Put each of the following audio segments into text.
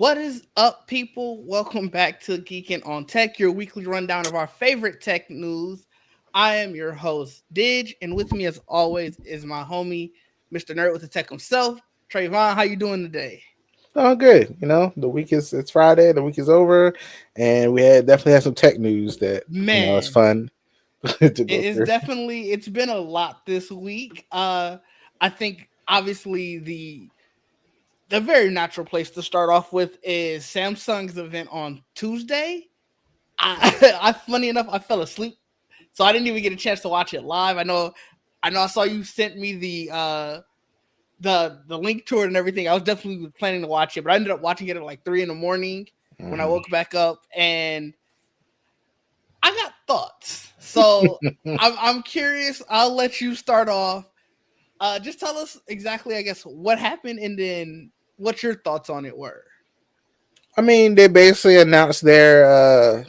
What is up, people? Welcome back to Geekin on Tech, your weekly rundown of our favorite tech news. I am your host, Didge, and with me, as always, is my homie, Mr. Nerd with the Tech himself, Trayvon. How you doing today? Oh, good. The week is it's Friday. The week is over, and we had definitely had some tech news that it's Man, fun to it go is through. definitely it's been a lot this week. I think obviously the very natural place to start off with is Samsung's event on Tuesday. I funny enough, I fell asleep, so I didn't even get a chance to watch it live. I saw you sent me the link to it and everything. I was definitely planning to watch it, but I ended up watching it at like 3 in the morning when I Mhm. woke back up, and I got thoughts. So I'm curious. I'll let you start off. Just tell us exactly, I guess, what happened, and then what your thoughts on it were. I mean, they basically announced their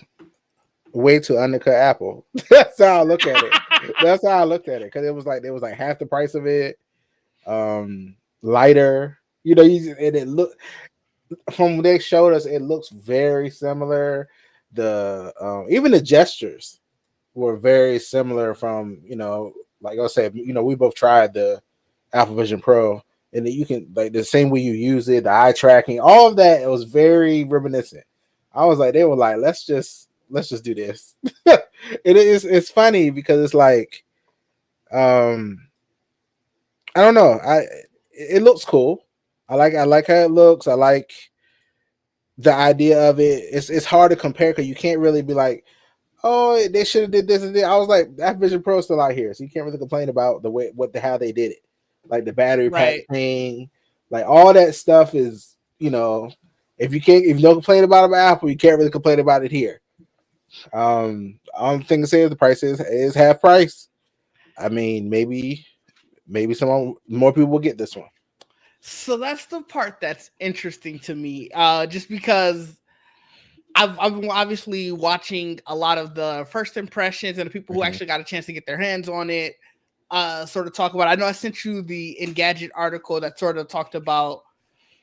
way to undercut Apple. That's how I look at it. That's how I looked at it because it was like half the price of it, lighter. And it looked from what they showed us, it looks very similar. The even the gestures were very similar from like I said, we both tried the Apple Vision Pro, and you can like the same way you use it, the eye tracking, all of that. It was very reminiscent. I was like, they were like, let's just do this. It's funny because it's like, um, I don't know, it looks cool. I like how it looks. I like the idea of it. It's hard to compare because you can't really be like, oh, they should have did this and that. I was like, that Vision Pro is still out here, so you can't really complain about the way how they did it, like the battery pack Right. thing, like all that stuff is, if you don't complain about it about Apple, you can't really complain about it here. Only thing to say is the price is half price. I mean, maybe some more people will get this one. So that's the part that's interesting to me. Just because I've been obviously watching a lot of the first impressions and the people who Mhm. actually got a chance to get their hands on it. Sort of talk about. I know I sent you the Engadget article that sort of talked about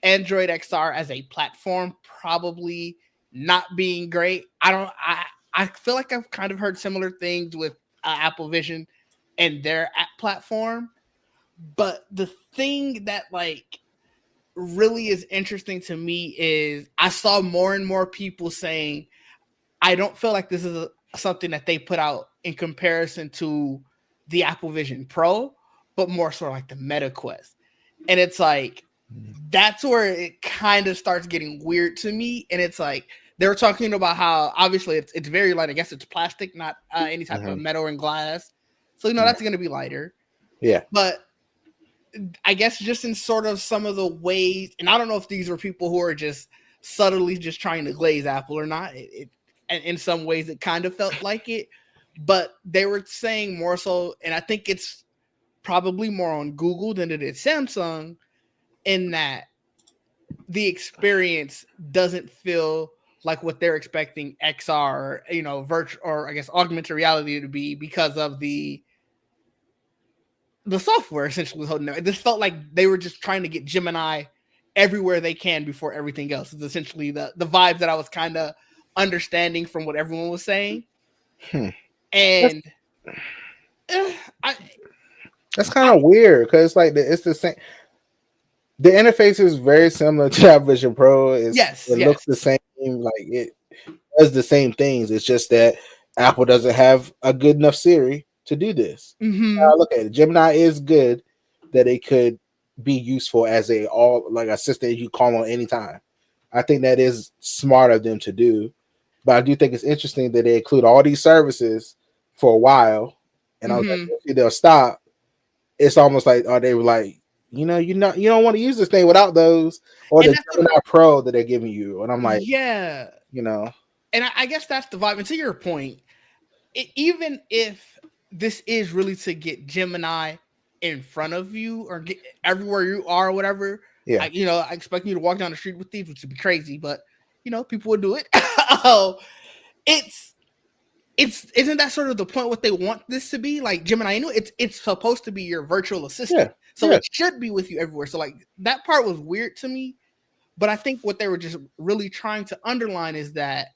Android XR as a platform probably not being great. I feel like I've kind of heard similar things with Apple Vision and their app platform, but the thing that like really is interesting to me is I saw more and more people saying I don't feel like this is something that they put out in comparison to the Apple Vision Pro, but more sort of like the Meta Quest. And it's like that's where it kind of starts getting weird to me. And it's like they were talking about how obviously it's very light. I guess it's plastic, not any type of Mhm. metal and glass. So Yeah. that's going to be lighter. Yeah. But I guess just in sort of some of the ways, and I don't know if these were people who are just subtly just trying to glaze Apple or not. And in some ways, it kind of felt like it, but they were saying more so, and I think it's probably more on Google than it is Samsung, in that the experience doesn't feel like what they're expecting XR, virtual or I guess augmented reality to be because of the software essentially was holding them. It just felt like they were just trying to get Gemini everywhere they can before everything else. Is essentially the vibe that I was kind of understanding from what everyone was saying. Hmm. That's And eh, I, that's kind I of weird because like it's the same. The interface is very similar to that Vision Pro. yes, It looks yes, the same, like it does the same things. It's just that Apple doesn't have a good enough Siri to do this. mm-hmm, Look at it. Gemini is good that it could be useful as a all like assistant you call on anytime. I think that is smart of them to do. But I do think it's interesting that they include all these services for a while, and I was like, mm-hmm. "Okay, they'll stop." It's almost like, oh, they were like, you don't want to use this thing without those or And the that's sort of Gemini Pro that they're giving you. And I'm like, yeah, you know, and I guess that's the vibe. And to your point, even if this is really to get Gemini in front of you or get everywhere you are or whatever, yeah, I expect you to walk down the street with these, which would be crazy, but people would do it. Oh, it's isn't that sort of the point what they want this to be? Like Gemini, it's supposed to be your virtual assistant. yeah, So yeah. it should be with you everywhere. So like that part was weird to me. But I think what they were just really trying to underline is that,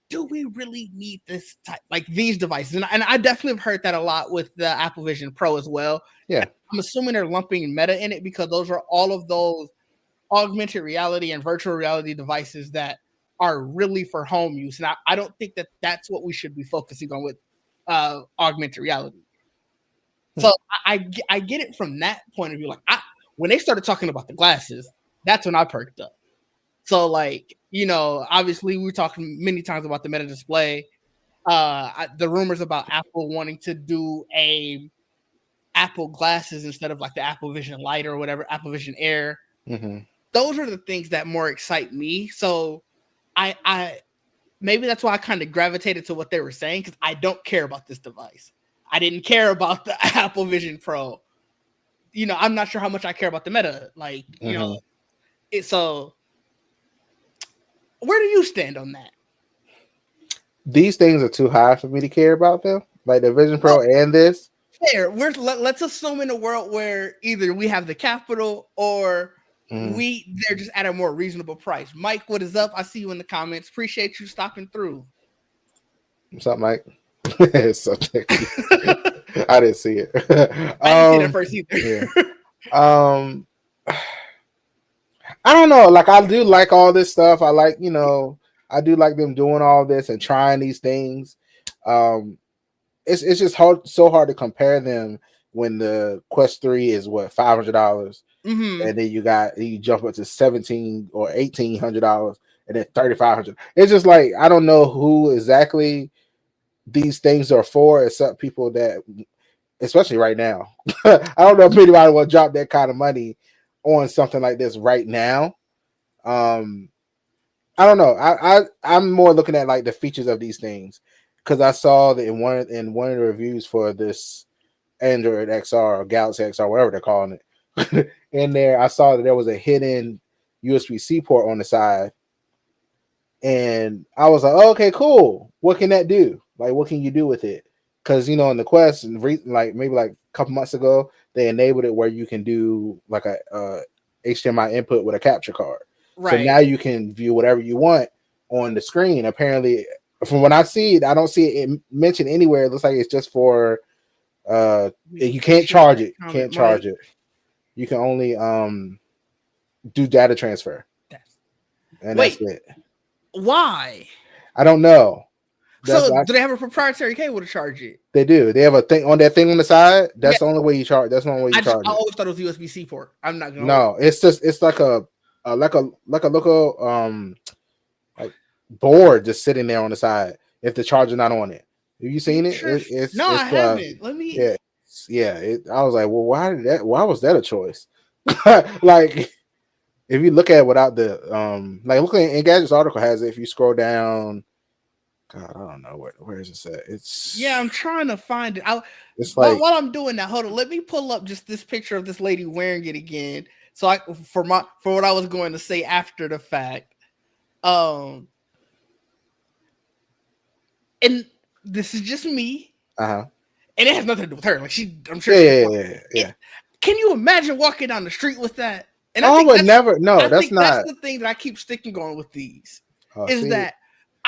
do we really need this type, like these devices? And I definitely have heard that a lot with the Apple Vision Pro as well. Yeah. I'm assuming they're lumping Meta in it because those are all of those augmented reality and virtual reality devices that are really for home use. And I don't think that that's what we should be focusing on with augmented reality. So I get it from that point of view. Like when they started talking about the glasses, that's when I perked up. So like, obviously we were talking many times about the Meta display. The rumors about Apple wanting to do a Apple glasses instead of like the Apple Vision Lite or whatever, Apple Vision Air. Mm-hmm. Those are the things that more excite me. So I maybe that's why I kind of gravitated to what they were saying, because I don't care about this device. I didn't care about the Apple Vision Pro. I'm not sure how much I care about the Meta. Like, so where do you stand on that? These things are too high for me to care about them. Like the Vision Pro and this. Fair. Let's assume in a world where either we have the capital or they're just at a more reasonable price. Mike, what is up? I see you in the comments. Appreciate you stopping through. What's up, Mike? It's so techy. I didn't see it. I didn't see that first either. Yeah. I don't know. Like, I do like all this stuff. I like, I do like them doing all this and trying these things. It's just so hard to compare them when the Quest 3 is what, $500, and then you jump up to $1,700 or $1,800, and then $3,500. It's just like, I don't know who exactly these things are for, except people that, especially right now. I don't know if anybody will drop that kind of money on something like this right now. I don't know. I'm more looking at like the features of these things, because I saw that in one of the reviews for this Android XR or Galaxy XR, whatever they're calling it, in there I saw that there was a hidden USB-C port on the side, and I was like, oh, okay, cool. What can that do? Like, what can you do with it? Because in the Quest, like maybe like a couple months ago, they enabled it where you can do like a HDMI input with a capture card. Right. So now you can view whatever you want on the screen. Apparently, from what I see, I don't see it mentioned anywhere. It looks like it's just for you can't charge it. Can't charge it. You can only do data transfer. That's it. Why? I don't know. Do they have a proprietary cable to charge it? They do. They have a thing on that thing on the side. That's the only way you charge. That's the only way you charge it. I always thought it was USB-C port. I'm not gonna. No, it's like a local like board just sitting there on the side. If the charger not on it, have you seen it? I haven't. Let me. Yeah. I was like, well, why was that a choice? Like, if you look at it without the like, look at Engadget's article has it. If you scroll down. God, I don't know where is it at. I'm trying to find it. It's like, while I'm doing that, hold on. Let me pull up just this picture of this lady wearing it again. So for what I was going to say after the fact. And this is just me. And it has nothing to do with her. Like I'm sure. Yeah. Can you imagine walking down the street with that? And I would never. No, that's not. That's the thing that I keep sticking on with these. That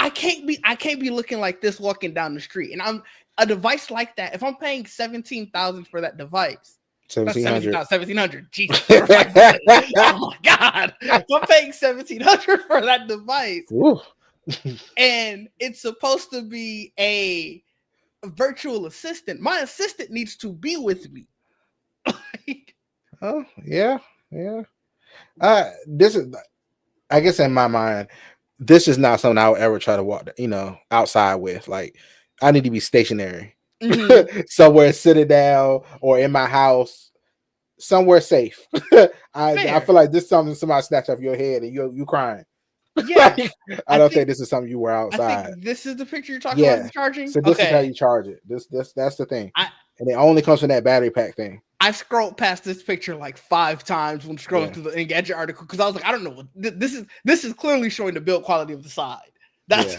I can't be looking like this walking down the street. And I'm a device like that. If I'm paying $17,000 for that device, $1,700. Jesus. Oh my God. If I'm paying $1,700 for that device, and it's supposed to be a virtual assistant, my assistant needs to be with me. Oh, yeah. This is, I guess in my mind, this is not something I would ever try to walk, outside with. Like, I need to be stationary somewhere, sitting down, or in my house, somewhere safe. I feel like this is something somebody snatched off your head and you crying. Yeah, I don't think this is something you wear outside. I think this is the picture you're talking about charging. So this is how you charge it. That's the thing, and it only comes from that battery pack thing. I scrolled past this picture like 5 times when scrolling through the Engadget article, because I was like, I don't know what this is clearly showing the build quality of the side. That's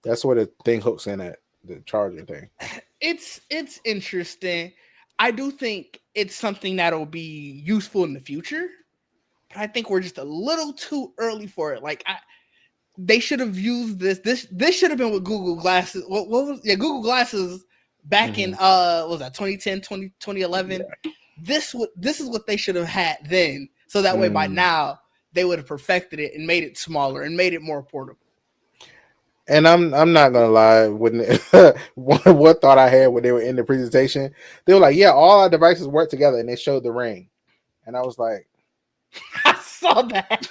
that's where the thing hooks in at, the charger thing. It's interesting. I do think it's something that'll be useful in the future, but I think we're just a little too early for it. Like they should have used this should have been with Google Glasses. What was Google Glasses back in what was that 2010, 2011? Yeah. This is what they should have had then. So that way by now they would have perfected it and made it smaller and made it more portable. And I'm not gonna lie, when what thought I had when they were in the presentation, they were like, "Yeah, all our devices work together," and they showed the ring, and I was like, I saw that.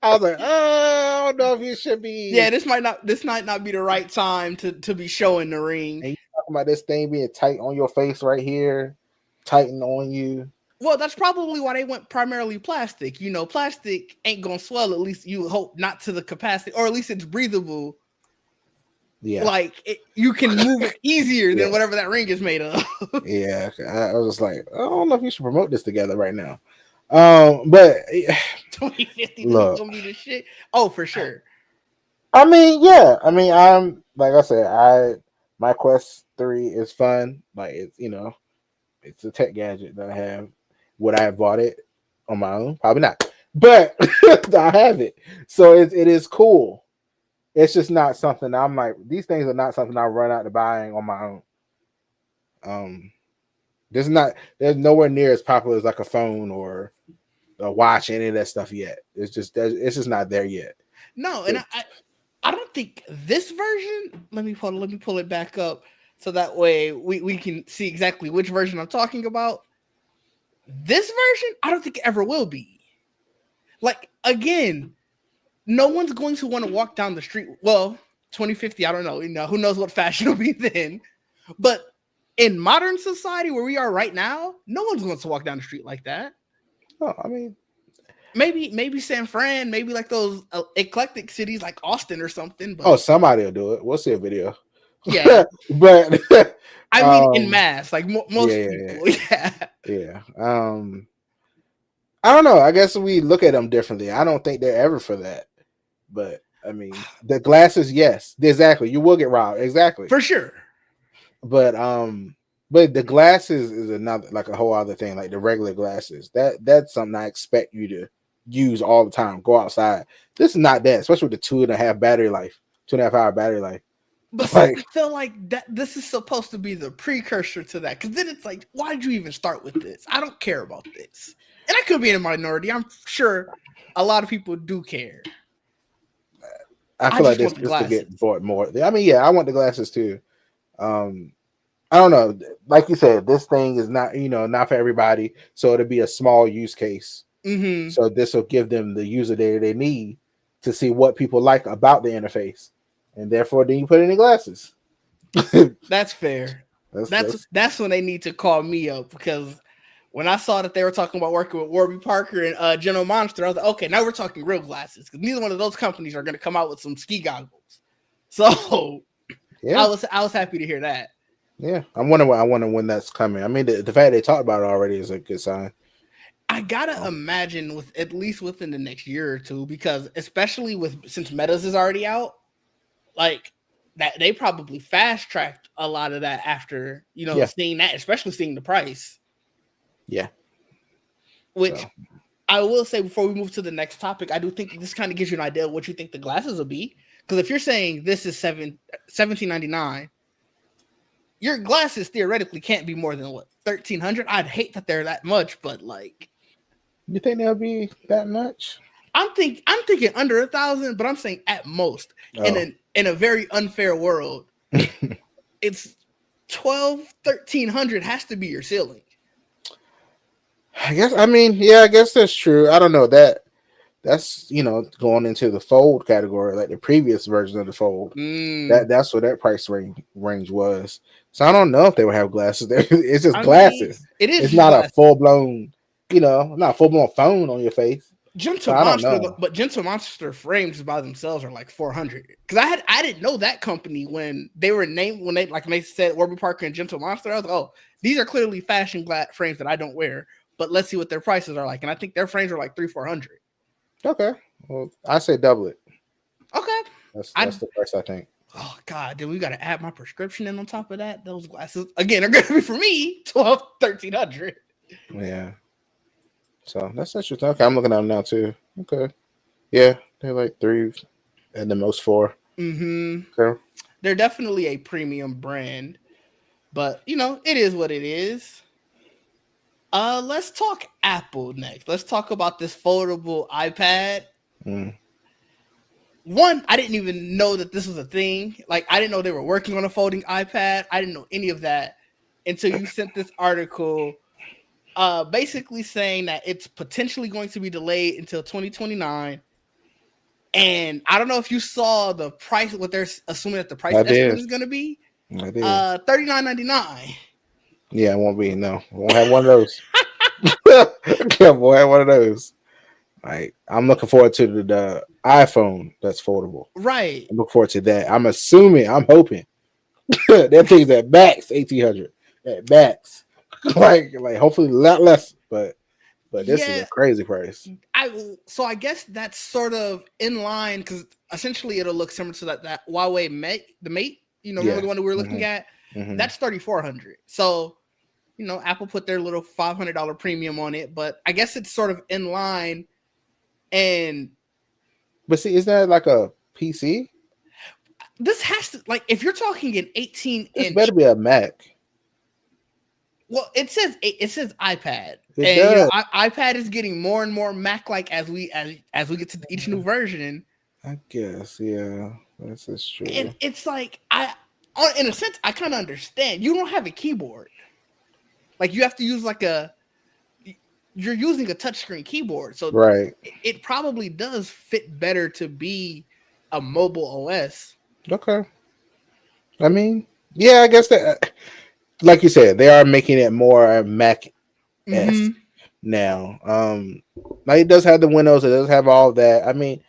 I was like, oh, I don't know if you should be. Yeah, this might not be the right time to be showing the ring. And you talking about this thing being tight on your face right here, tighten on you. Well, that's probably why they went primarily plastic. You know, plastic ain't gonna swell. At least you hope not to the capacity, or at least it's breathable. Yeah, like you can move it easier than whatever that ring is made of. Yeah, I was just like, I don't know if you should promote this together right now. But 2050 this is gonna be the shit. Oh, for sure. I mean, yeah. I mean, I'm like I said, my Quest 3 is fun. Like it's it's a tech gadget that I have. Would I have bought it on my own? Probably not. But I have it, so it is cool. It's just not something I'm like. These things are not something I run out to buying on my own. There's nowhere near as popular as like a phone or a watch, any of that stuff yet. It's just not there yet. No, and I don't think this version. Let me pull it back up so that way we can see exactly which version I'm talking about. This version, I don't think it ever will be. Like again, no one's going to want to walk down the street. Well, 2050, I don't know. Who knows what fashion will be then. But in modern society where we are right now, no one's going to walk down the street like that. Oh, I mean, maybe San Fran, maybe like those eclectic cities like Austin or something. But somebody will do it. We'll see a video. Yeah, but I mean, in mass, like most people. Yeah. I don't know. I guess we look at them differently. I don't think they're ever for that. But I mean, the glasses, yes, exactly. You will get robbed, exactly, for sure. But the glasses is another, like a whole other thing. Like the regular glasses, that's something I expect you to use all the time. Go outside. This is not that, especially with the 2.5 battery life, 2.5 hour battery life. But I feel like that this is supposed to be the precursor to that, because then it's like, why did you even start with this? I don't care about this, and I could be in a minority. I'm sure a lot of people do care. I feel like this could get bought more. I mean, yeah, I want the glasses too. I don't know. Like you said, this thing is not, not for everybody. So it'll be a small use case. Mm-hmm. So this will give them the user data they need to see what people like about the interface, and therefore then you put it in the glasses. That's fair. That's when they need to call me up, because when I saw that they were talking about working with Warby Parker and General Monster, I was like, okay, now we're talking real glasses, because neither one of those companies are going to come out with some ski goggles. So yeah, I was happy to hear that. Yeah, I wonder when that's coming. I mean, the fact they talked about it already is a good sign. I gotta imagine with at least within the next year or two, because especially since Meta's is already out, like that they probably fast tracked a lot of that after seeing that, especially seeing the price. Yeah. Which I will say before we move to the next topic, I do think this kind of gives you an idea of what you think the glasses will be. Because if you're saying this is $17.99, your glasses theoretically can't be more than what, $1,300? I'd hate that they're that much, but like, you think they'll be that much? I'm thinking under 1,000, but I'm saying at most in a very unfair world, it's 1,300 has to be your ceiling. I guess. I mean, yeah, I guess that's true. I don't know that's going into the fold category, like the previous version of the fold. That's what that price range was. So I don't know if they would have glasses there. It's just glasses. It is. It's not a full blown, not a full blown phone on your face. Gentle Monster, but Gentle Monster frames by themselves are like $400. Because I didn't know that company when they were named, when they said Warby Parker and Gentle Monster. I was like, oh, these are clearly fashion frames that I don't wear. But let's see what their prices are like. And I think their frames are like $300-$400. Okay. Well, I say double it. Okay. That's the price, I think. Oh God, then we got to add my prescription in on top of that. Those glasses again are going to be for me $1,200-$1,300. Yeah. So that's interesting. Okay, I'm looking at them now too. Okay, yeah, they're like three and the most four. Hmm. Okay. They're definitely a premium brand, but it is what it is. Let's talk Apple next. Let's talk about this foldable iPad. Mm. One, I didn't even know that this was a thing. Like, I didn't know they were working on a folding iPad. I didn't know any of that until you sent this article, basically saying that it's potentially going to be delayed until 2029. And I don't know if you saw the price, what they're assuming that the price I estimate did. is going to be. I did. $39.99. Yeah, it won't be. No, I won't have one of those. Yeah, boy, have one of those. Like, I'm looking forward to the iPhone that's foldable. Right. I'm looking forward to that. I'm assuming, I'm hoping that thing's at max 1800 at max. like hopefully a lot less, but this is Yeah. a crazy price. I guess that's sort of in line because essentially it'll look similar to that Huawei Mate, the Mate. Remember Yeah. the one that we were looking Hmm. at? Hmm. That's 3,400. So Apple put their little $500 premium on it, but I guess it's sort of in line. And But see, is that like a PC? this has to, like, if you're talking an 18 This inch, better be a Mac. well, it says iPad, It and does. iPad is getting more and more Mac like as we get to each new version, I guess, yeah, this is and true. it's like in a sense, I kind of understand. You don't have a keyboard, like you have to use you're using a touchscreen keyboard, so Right. it probably does fit better to be a mobile OS. Okay. I mean, yeah, I guess that, like you said, they are making it more Mac esque Mm-hmm. now. Now it does have the Windows. It does have all of that. I mean,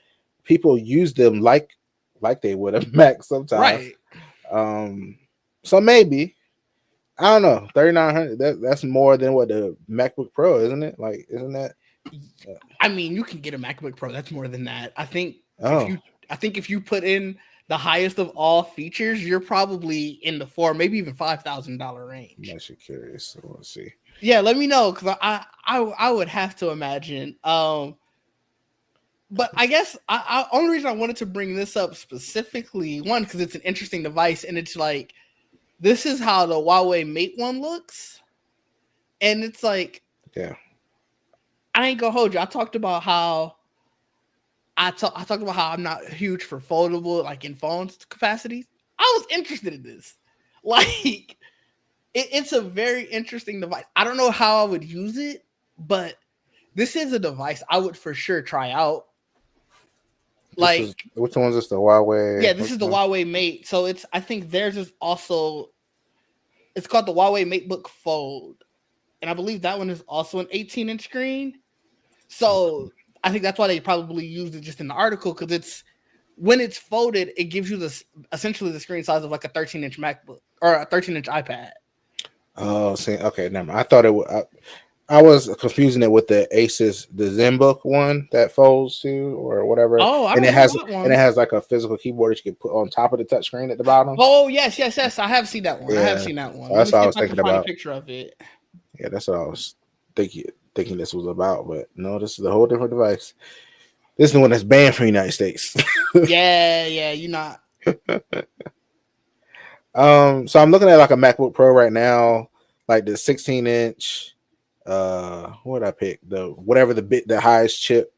people use them like they would a Mac sometimes. Right. Um, so maybe I don't know. 3900. That's more than what the MacBook Pro, isn't it? Like, isn't that? Uh, I mean, you can get a MacBook Pro. That's more than that. If oh, you, I think if you put in the highest of all features, you're probably in the maybe even $5,000 I'm range. actually curious. So let's see. Yeah, let me know because I would have to imagine. But I guess only reason I wanted to bring this up specifically, one, because it's an interesting device, and it's like this is how the Huawei Mate one looks, and it's like Yeah. I ain't gonna hold you. I talked about how I talked about how I'm not huge for foldable, like in phones capacities. I was interested in this. Like, it's a very interesting device. I don't know how I would use it, but this is a device I would for sure try out. This is Like, which one's this? The Huawei? yeah, this Which is the one? Huawei Mate. So I think theirs is also, it's called the Huawei MateBook Fold. And I believe that one is also an 18-inch screen. So I think that's why they probably used it just in the article because when it's folded, it gives you this essentially the screen size of like a 13-inch MacBook or a 13-inch iPad. Oh, see, okay, never mind. I thought it was. I was confusing it with the Asus, the ZenBook one that folds to or whatever, Oh, I and don't it know has that and it one. has like a physical keyboard that you can put on top of the touchscreen at the bottom. Oh, yes, yes, yes. I have seen that one. I have Yeah, seen that so one. Let that's me what I see if was I can thinking find a about. picture of it. Yeah, that's what I was thinking this was about. But no, this is a whole different device. This is the one that's banned from the United States. Yeah, yeah. You're not. So I'm looking at like a MacBook Pro right now, like the 16 inch. What would I pick? The whatever the highest chip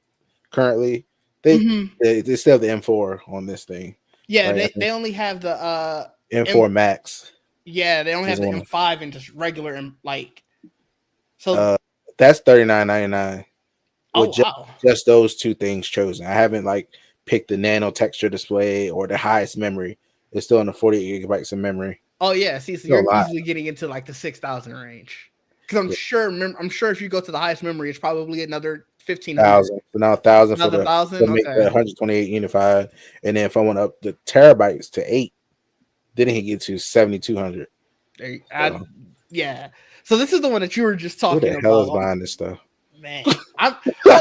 currently. They Hmm. they still have the M4 on this thing, Yeah, right? I they think only have the M. M4 Max Yeah, they only is have the one. M5 and just regular M, like. So, Uh, that's 39.99 oh with wow. just those two things chosen. I haven't like picked the nano texture display or the highest memory. It's still in the 48 gigabytes of memory. Oh yeah. See, so Still a you're lot. easily getting into like the 6,000 range. Because I'm Yeah, sure, I'm sure if you go to the highest memory, it's probably another 1,500, thousand. So now 1,000 for another the thousand. to make the Okay. 128 unified, and then if I went up the terabytes to 8, then it can get to 7,200. There, So yeah. So this is the one that you were just who talking the hell is about. buying this stuff? Man, I'm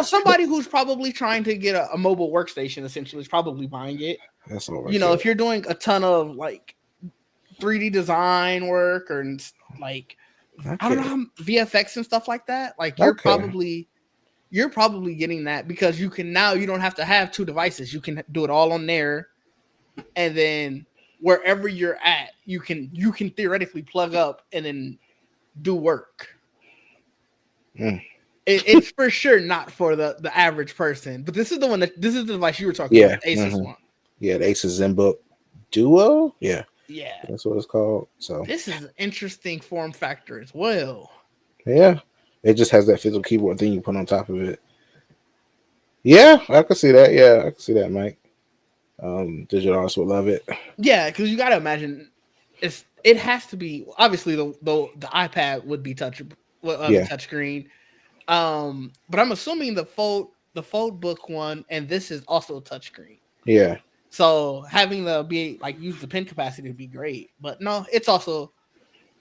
somebody who's probably trying to get a mobile workstation. Essentially, is probably buying it. That's overkill. If you're doing a ton of like 3D design work or like I I don't know can't. how VFX and stuff like that, like you're Okay. probably you're probably getting that because you can now you don't have to have two devices. You can do it all on there, and then wherever you're at, you can theoretically plug up and then do work. Mm. It's for sure not for the average person, but this is the device you were talking about, Yeah. the Asus one. Yeah, the Asus ZenBook Duo. Yeah, Yeah, that's what it's called. So this is an interesting form factor as well. yeah, it just has that physical keyboard thing you put on top of it. Yeah, I can see that. Yeah, I can see that, Mike. Digital artists will love it. Yeah, because you got to imagine it has to be obviously the iPad would be the Yeah, touchscreen. But I'm assuming the fold book one and this is also touchscreen. yeah, So having the be like use the pen capacity would be great. But no, it's also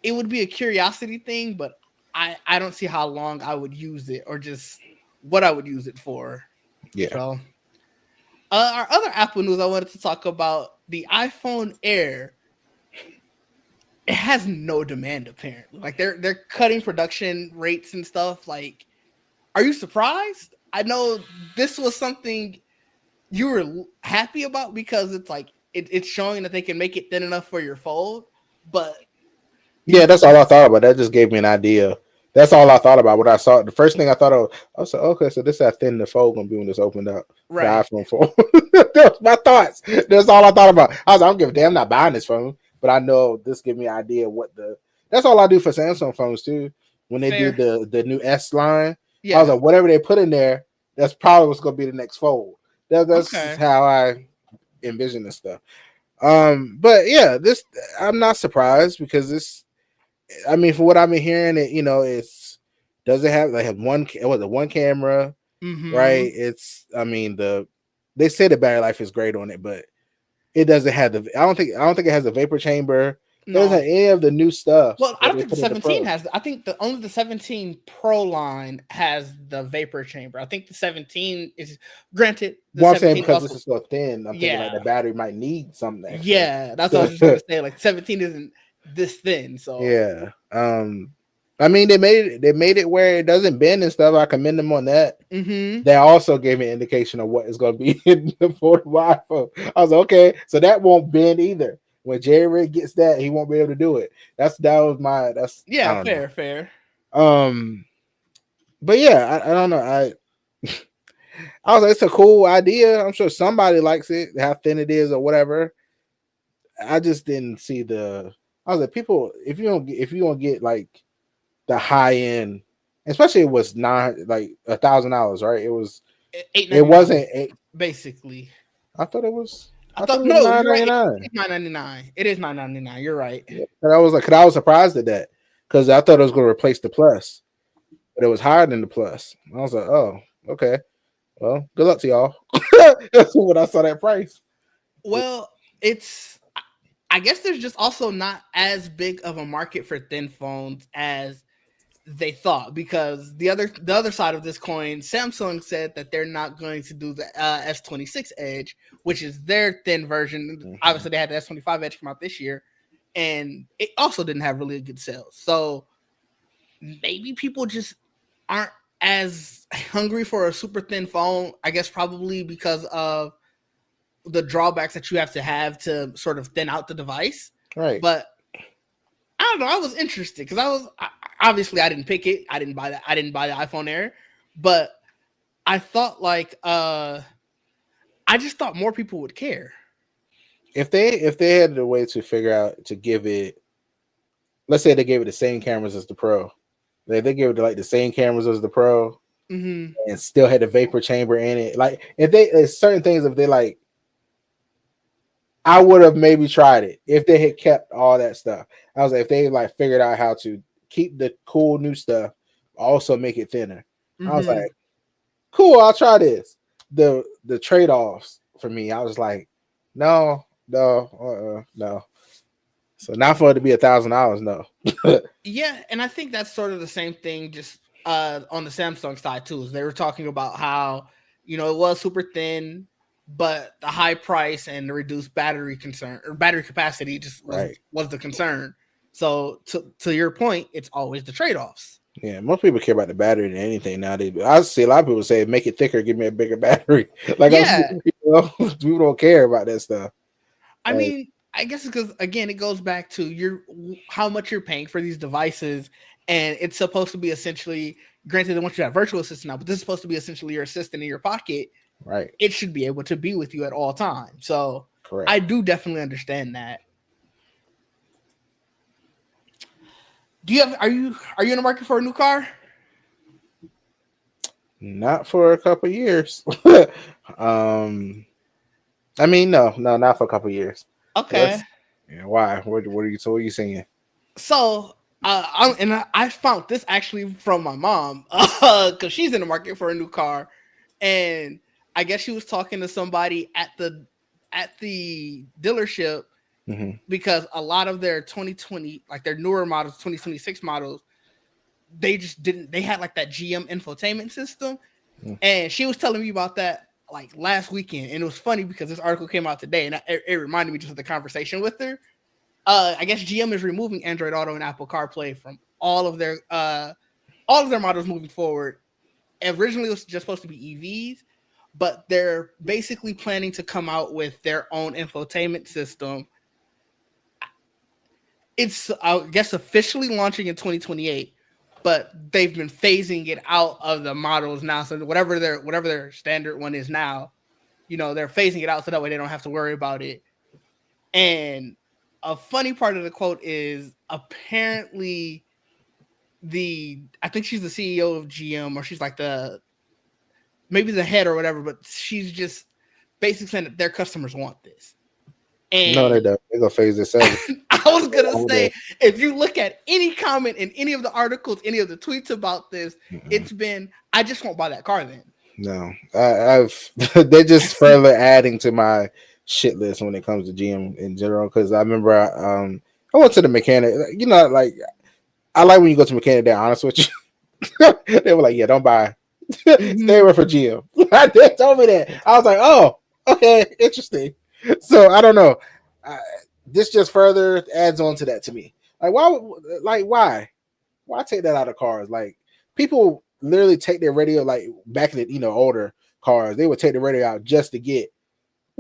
it would be a curiosity thing, but I don't see how long I would use it or just what I would use it for. yeah. So our other Apple news I wanted to talk about the iPhone Air. It has no demand apparently. Like they're cutting production rates and stuff. Like, are you surprised? I know this was something you were happy about because it's like it's showing that they can make it thin enough for your fold, but Yeah, that's all I thought about. That just gave me an idea. That's all I thought about when I saw it. The first thing I thought of, I was like, okay, so this is how thin the fold gonna be when it's opened up. The right, iPhone fold. That was my thoughts. That's all I thought about. I was like, I don't give a damn, I'm not buying this phone, but I know this give me an idea of what the. That's all I do for Samsung phones too. When they do fair, the new S line, I was yeah, like, whatever they put in there, that's probably what's gonna be the next fold. That's okay. how I envision this stuff. But yeah, this I'm not surprised because this I mean, for what I've been hearing, it's does it have like have one was it one camera, Mm-hmm. right? It's I mean they say the battery life is great on it, but it doesn't have the I don't think it has a vapor chamber. It doesn't have No, any of the new stuff well, I that don't they think the put in the 17 Pro. has. I think the only the 17 Pro line has the vapor chamber. I think the 17 is granted the Well, I'm saying 17 because this also. is so thin, I'm thinking like Yeah, the battery might need something extra. yeah, that's what I was just gonna say. Like 17 isn't this thin, so Yeah. I mean they made it where it doesn't bend and stuff. I commend them on that. mm-hmm. That also gave me an indication of what is going to be in the affordable iPhone. I was like, okay, so that won't bend either. When Jerry Rig gets that, he won't be able to do it. That was my I Yeah, don't know. fair. Um, but yeah, I don't know. I was like, it's a cool idea. I'm sure somebody likes it, how thin it is or whatever. I just didn't see the. I was like, people, if you don't get like the high end, especially it was nine like $1,000, right? Eight It ninety nine wasn't. basically. I thought it was. I I thought thought it was no, nine you're right. ninety nine. It's 999. It is 999. You're right. Yeah, and I was like, cause I was surprised at that because I thought it was going to replace the plus, but it was higher than the plus. I was like, oh, okay. Well, good luck to y'all. That's when I saw that price. Well, it's I guess there's just also not as big of a market for thin phones as they thought because the other side of this coin, Samsung said that they're not going to do the S26 Edge, which is their thin version. Mm-hmm. Obviously, they had the S25 Edge come out this year, and it also didn't have really good sales. So maybe people just aren't as hungry for a super thin phone. I guess probably because of the drawbacks that you have to sort of thin out the device. Right. But I don't know. I was interested because obviously I didn't pick it. I didn't buy that. I didn't buy the iPhone Air, but I thought like I just thought more people would care. If they had a way to figure out to give it, let's say they gave it the same cameras as the Pro, like they gave it like the same cameras as the Pro, Mm-hmm. and still had the vapor chamber in it. Like if they there's certain things if they like I would have maybe tried it if they had kept all that stuff. I was like, if they like figured out how to keep the cool new stuff, also make it thinner. I was Mm-hmm. like, cool, I'll try this. The trade offs for me, I was like, no, no, no. So not for it to be $1,000, no. Yeah, and I think that's sort of the same thing. Just on the Samsung side too, is they were talking about how it was super thin, but the high price and the reduced battery concern or battery capacity just was Right. was the concern. So to your point, it's always the trade offs. Yeah, most people care about the battery than anything nowadays. I see a lot of people say, "Make it thicker, give me a bigger battery." Like I'm, Yeah, people don't care about that stuff. I Like, mean, I guess because again, it goes back to your how much you're paying for these devices, and it's supposed to be essentially. Granted, they want you to have virtual assistant now, but this is supposed to be essentially your assistant in your pocket. right, It should be able to be with you at all times. So correct. I do definitely understand that. Do you have? Are you in the market for a new car? Not for a couple years. um, I mean, no, not for a couple years. Okay, Let's. Yeah, why? What are you? So what are you saying? so I found this actually from my mom because she's in the market for a new car, and I guess she was talking to somebody at the dealership Hmm. because a lot of their 2020 like their newer models 2026 models they just didn't they had like that GM infotainment system, and she was telling me about that like last weekend, and it was funny because this article came out today, and it reminded me just of the conversation with her. I guess GM is removing Android Auto and Apple CarPlay from all of their models moving forward. Originally, it was just supposed to be EVs, but they're basically planning to come out with their own infotainment system. It's I guess officially launching in 2028, but they've been phasing it out of the models now. So whatever their standard one is now, they're phasing it out so that way they don't have to worry about it. And a funny part of the quote is apparently the I think she's the CEO of GM, or she's like the maybe the head or whatever, but she's just basically saying that their customers want this. No, they And don't. They're gonna phase this out. I was gonna say, if you look at any comment in any of the articles, any of the tweets about this, Mm-mm. it's been, I just won't buy that car then. No, I've they're just further adding to my shit list when it comes to GM in general. Because I remember I went to the mechanic. You know, like I like when you go to mechanic. They're honest with you. They were like, "Yeah, don't buy. Stay Mm-hmm. away from GM." They told me that. I was like, "Oh, okay, interesting." So I don't know. Uh, this just further adds on to that to me. Like why? Like why take that out of cars? Like people literally take their radio, like back in the older cars, they would take the radio out just to get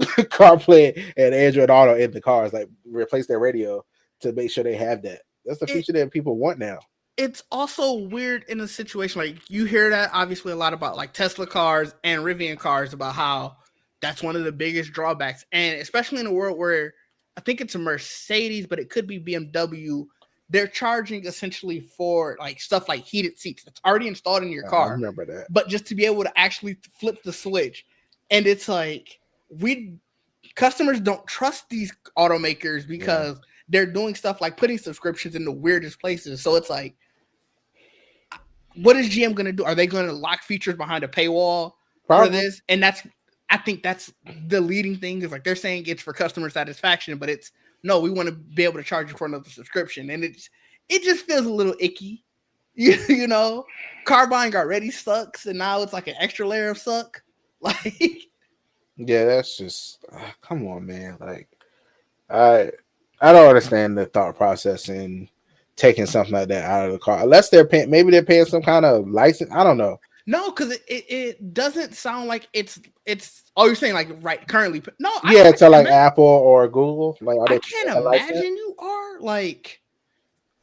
CarPlay and Android Auto in the cars, like replace their radio to make sure they have that. That's the It feature that people want now. it's also weird in a situation like you hear that obviously a lot about like Tesla cars and Rivian cars about how that's one of the biggest drawbacks, and especially in a world where I think it's a Mercedes, but it could be BMW. They're charging essentially for like stuff like heated seats that's already installed in your I car, remember that. but just to be able to actually flip the switch. And it's like we customers don't trust these automakers Yeah, because they're doing stuff like putting subscriptions in the weirdest places. So it's like, what is GM going to do? Are they going to lock features behind a paywall for probably. this? And I think that's the leading thing is like they're saying it's for customer satisfaction, but it's no, we want to be able to charge you for another subscription. And it just feels a little icky. You know, car buying already sucks, and now it's like an extra layer of suck. Like, Yeah, that's just come on, man. Like I I don't understand the thought process in taking something like that out of the car unless they're paying. Maybe they're paying some kind of license. I don't know. no, because it doesn't sound like it's. Oh, you're saying like right currently? No, Yeah, I to can't like imagine. Apple or Google. Like, are I they can't paying a license? imagine you are like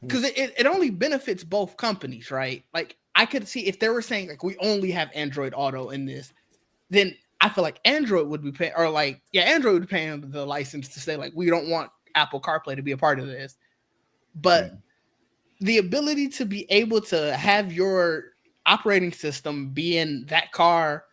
because it only benefits both companies, right? Like I could see if they were saying like we only have Android Auto in this, then I feel like Android would be paying, or like yeah, Android would be paying the license to say like we don't want Apple CarPlay to be a part of this. But Mm. the ability to be able to have your operating system be in that car,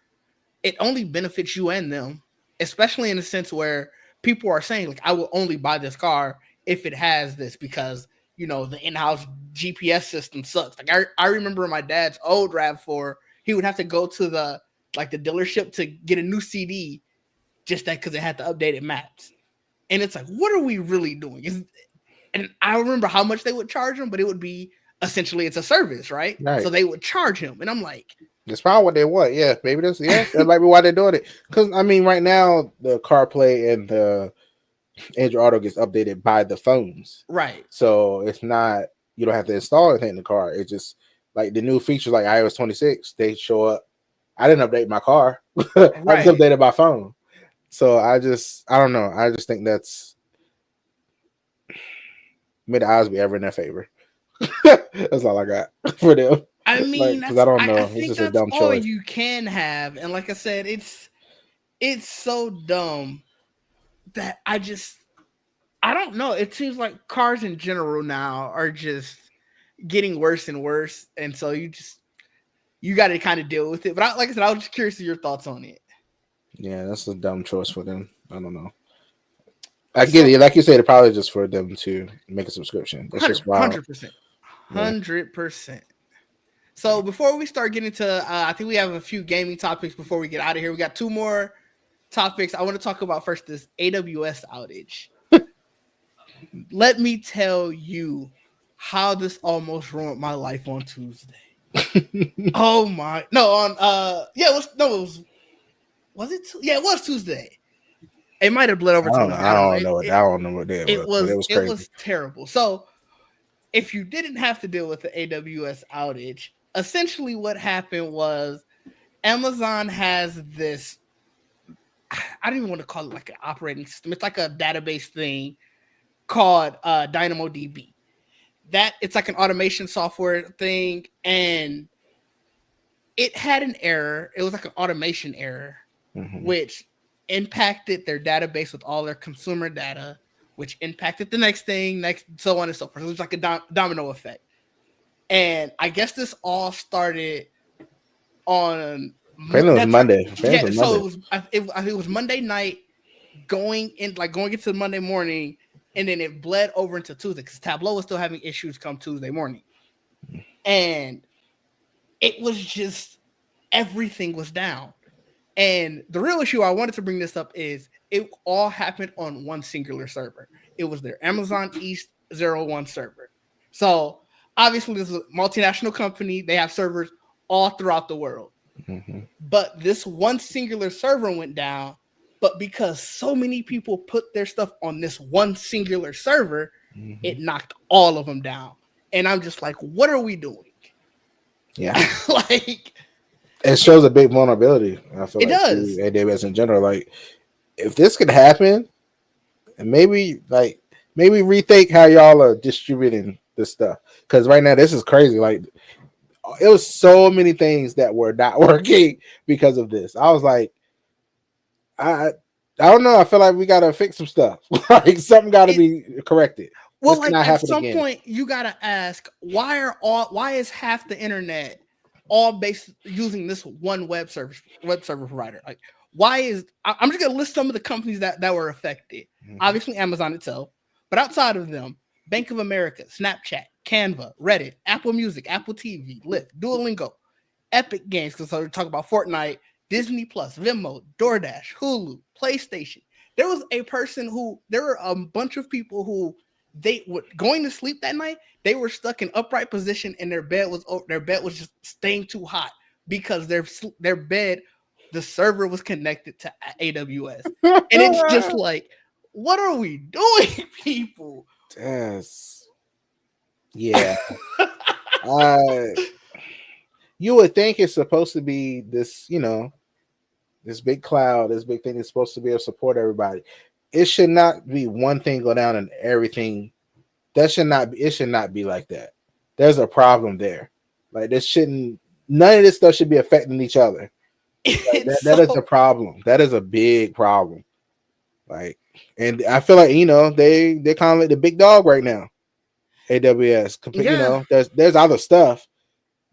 it only benefits you and them, especially in a sense where people are saying like I will only buy this car if it has this because the in-house GPS system sucks. Like I remember my dad's old RAV4, he would have to go to the dealership to get a new CD just that because it had the updated maps. And it's like, what are we really doing? And I don't remember how much they would charge him, but it would be essentially it's a service, right? So Right. they would charge him, and I'm like, That's probably what they want. Yeah, maybe that's that might be why they're doing it. Because I mean, right now the CarPlay and the Android Auto gets updated by the phones, right. so it's not you don't have to install anything in the car. It just like the new features like iOS 26, they show up. I didn't update my car. I just Right. updated my phone. So I don't know. I just think that's made the odds be ever in their favor. That's all I got for them. I Like, mean, because I don't I know. It's think just a that's dumb all choice. you can have. And like I said, it's so dumb that I don't know. It seems like cars in general now are just getting worse and worse. And so you got to kind of deal with it. But like I said, I was just curious to your thoughts on it. Yeah, that's a dumb choice for them. I don't know. I get So it. Like you said, it probably just for them to make a subscription. That's just wild. 100%. Yeah. 100%. So before we start getting to, I think we have a few gaming topics before we get out of here. We got two more topics. I want to talk about first this AWS outage. Let me tell you how this almost ruined my life on Tuesday. Oh my, no, on yeah, was it? Yeah, it was Tuesday. It might have bled over to Wednesday. I don't know. I don't know what that was, but it was It crazy. was terrible. So if you didn't have to deal with the AWS outage, essentially what happened was Amazon has this. I don't even want to call it like an operating system. It's like a database thing called DynamoDB. That it's like an automation software thing, and it had an error. It was like an automation error, which impacted their database with all their consumer data, which impacted the next thing, next, so on and so forth. It was like a domino effect. And I guess this all started on Apparently it was Monday. Apparently yeah. it was So Monday. it was Monday night, going into Monday morning, and then it bled over into Tuesday because Tableau was still having issues come Tuesday morning, and it was just everything was down. And the real issue I wanted to bring this up is it all happened on one singular server. It was their Amazon East 01 server. So obviously this is a multinational company. They have servers all throughout the world. But this one singular server went down. But because so many people put their stuff on this one singular server, it knocked all of them down. And I'm just like, what are we doing? Yeah. Like, It shows a big vulnerability. I feel it like does. to AWS in general. Like, if this could happen, and maybe rethink how y'all are distributing this stuff. Because right now this is crazy. Like, it was so many things that were not working because of this. I was like, I don't know. I feel like we gotta fix some stuff. Like, something got to be corrected. Well, This like cannot at happen some again. point, you gotta ask why is half the internet all based using this one web server provider? Like, why is I'm just gonna list some of the companies that were affected. Obviously, Amazon itself, but outside of them, Bank of America, Snapchat, Canva, Reddit, Apple Music, Apple TV, Lyft, Duolingo, Epic Games, because we're talking about Fortnite, Disney Plus, Venmo, DoorDash, Hulu, PlayStation. There were a bunch of people who they were going to sleep that night. They were stuck in upright position, and their bed was just staying too hot because their bed, the server was connected to AWS, and it's just like, what are we doing, people? Yes. Yeah. You would think it's supposed to be this, this big cloud, this big thing is supposed to be able to support everybody. It should not be one thing go down and everything. It should not be like that. There's a problem there. Like, none of this stuff should be affecting each other. Like, that is a problem. That is a big problem. Like, and I feel like, they kind of like the big dog right now. AWS. Yeah. There's other stuff.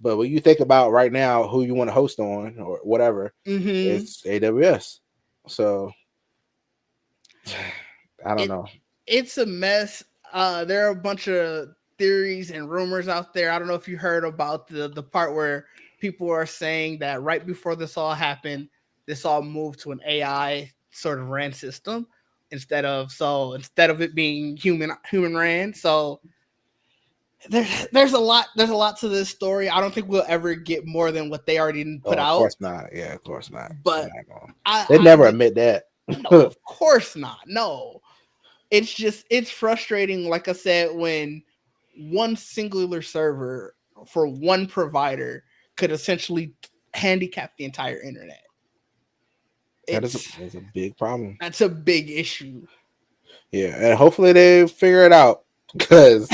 But when you think about right now who you want to host on or whatever, it's AWS. So I don't know. It's a mess. There are a bunch of theories and rumors out there. I don't know if you heard about the part where people are saying that right before this all happened, this all moved to an AI sort of ran system instead of it being human ran. So there's a lot to this story. I don't think we'll ever get more than what they already put Of out. course not. Yeah, of course not. But they never admit that. No, of course not. No. It's frustrating, like I said, when one singular server for one provider could essentially handicap the entire internet. That's a big problem. That's a big issue. Yeah, and hopefully they figure it out because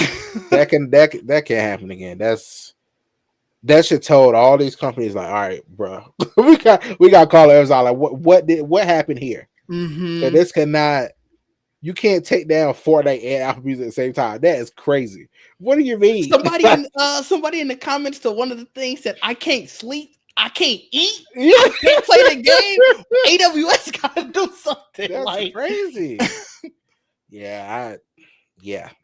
that can happen again. That should told all these companies like, all right, bro, we got to call Amazon like what happened here? Mm-hmm. This cannot. You can't take down Fortnite and Apple Music at the same time. That is crazy. What do you mean? Somebody in the comments to one of the things said, I can't sleep, I can't eat, Yeah. I can't play the game. AWS gotta do something. That's like crazy.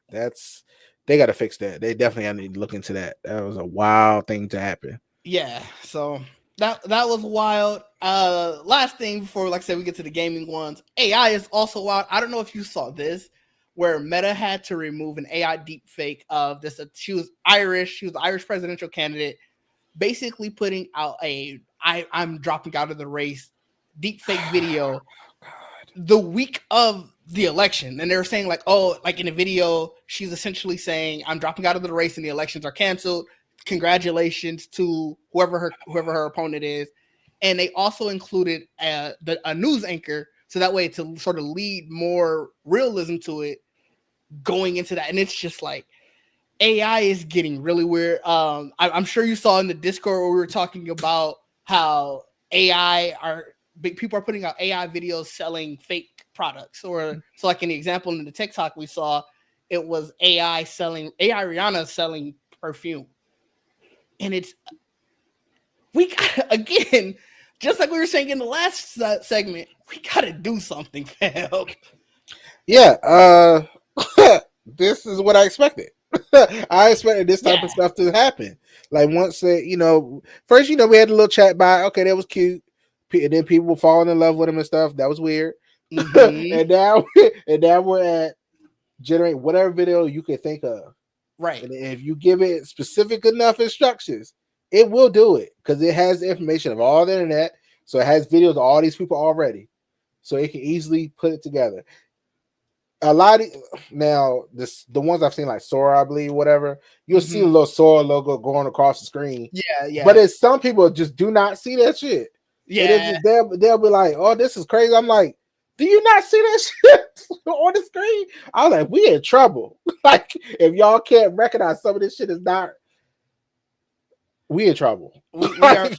That's they got to fix that. They definitely got to need to look into that. That was a wild thing to happen. Yeah, so that was wild. Last thing before, like I said, we get to the gaming ones. AI is also wild. I don't know if you saw this, where Meta had to remove an AI deepfake of this. She was Irish. She was the Irish presidential candidate, basically putting out I'm dropping out of the race deepfake video the week of the election. And they were saying like, oh, like in the video, she's essentially saying, I'm dropping out of the race and the elections are canceled. Congratulations to whoever her opponent is. And they also included a news anchor, so that way to sort of lead more realism to it going into that. And it's just like AI is getting really weird. I'm sure you saw in the Discord where we were talking about how people are putting out AI videos selling fake products. Or so like in the example in the TikTok we saw, it was AI Rihanna selling perfume. And we got, again, just like we were saying in the last segment, we gotta do something, fam. Yeah, this is what I expected. I expected this type of stuff to happen. Like once they, first, we had a little chat by, okay, that was cute. And then people were falling in love with him and stuff. That was weird. Mm-hmm. and now we're at generate whatever video you can think of. Right. And if you give it specific enough instructions, it will do it because it has the information of all the internet. So it has videos of all these people already. So it can easily put it together. A lot of now, the ones I've seen like Sora, I believe, whatever, you'll see the little Sora logo going across the screen. Yeah. But it's some people just do not see that shit. Yeah. They'll be like, oh, this is crazy. I'm like, do you not see that shit on the screen? I'm like, we in trouble. Like, if y'all can't recognize some of this shit is not, we in trouble.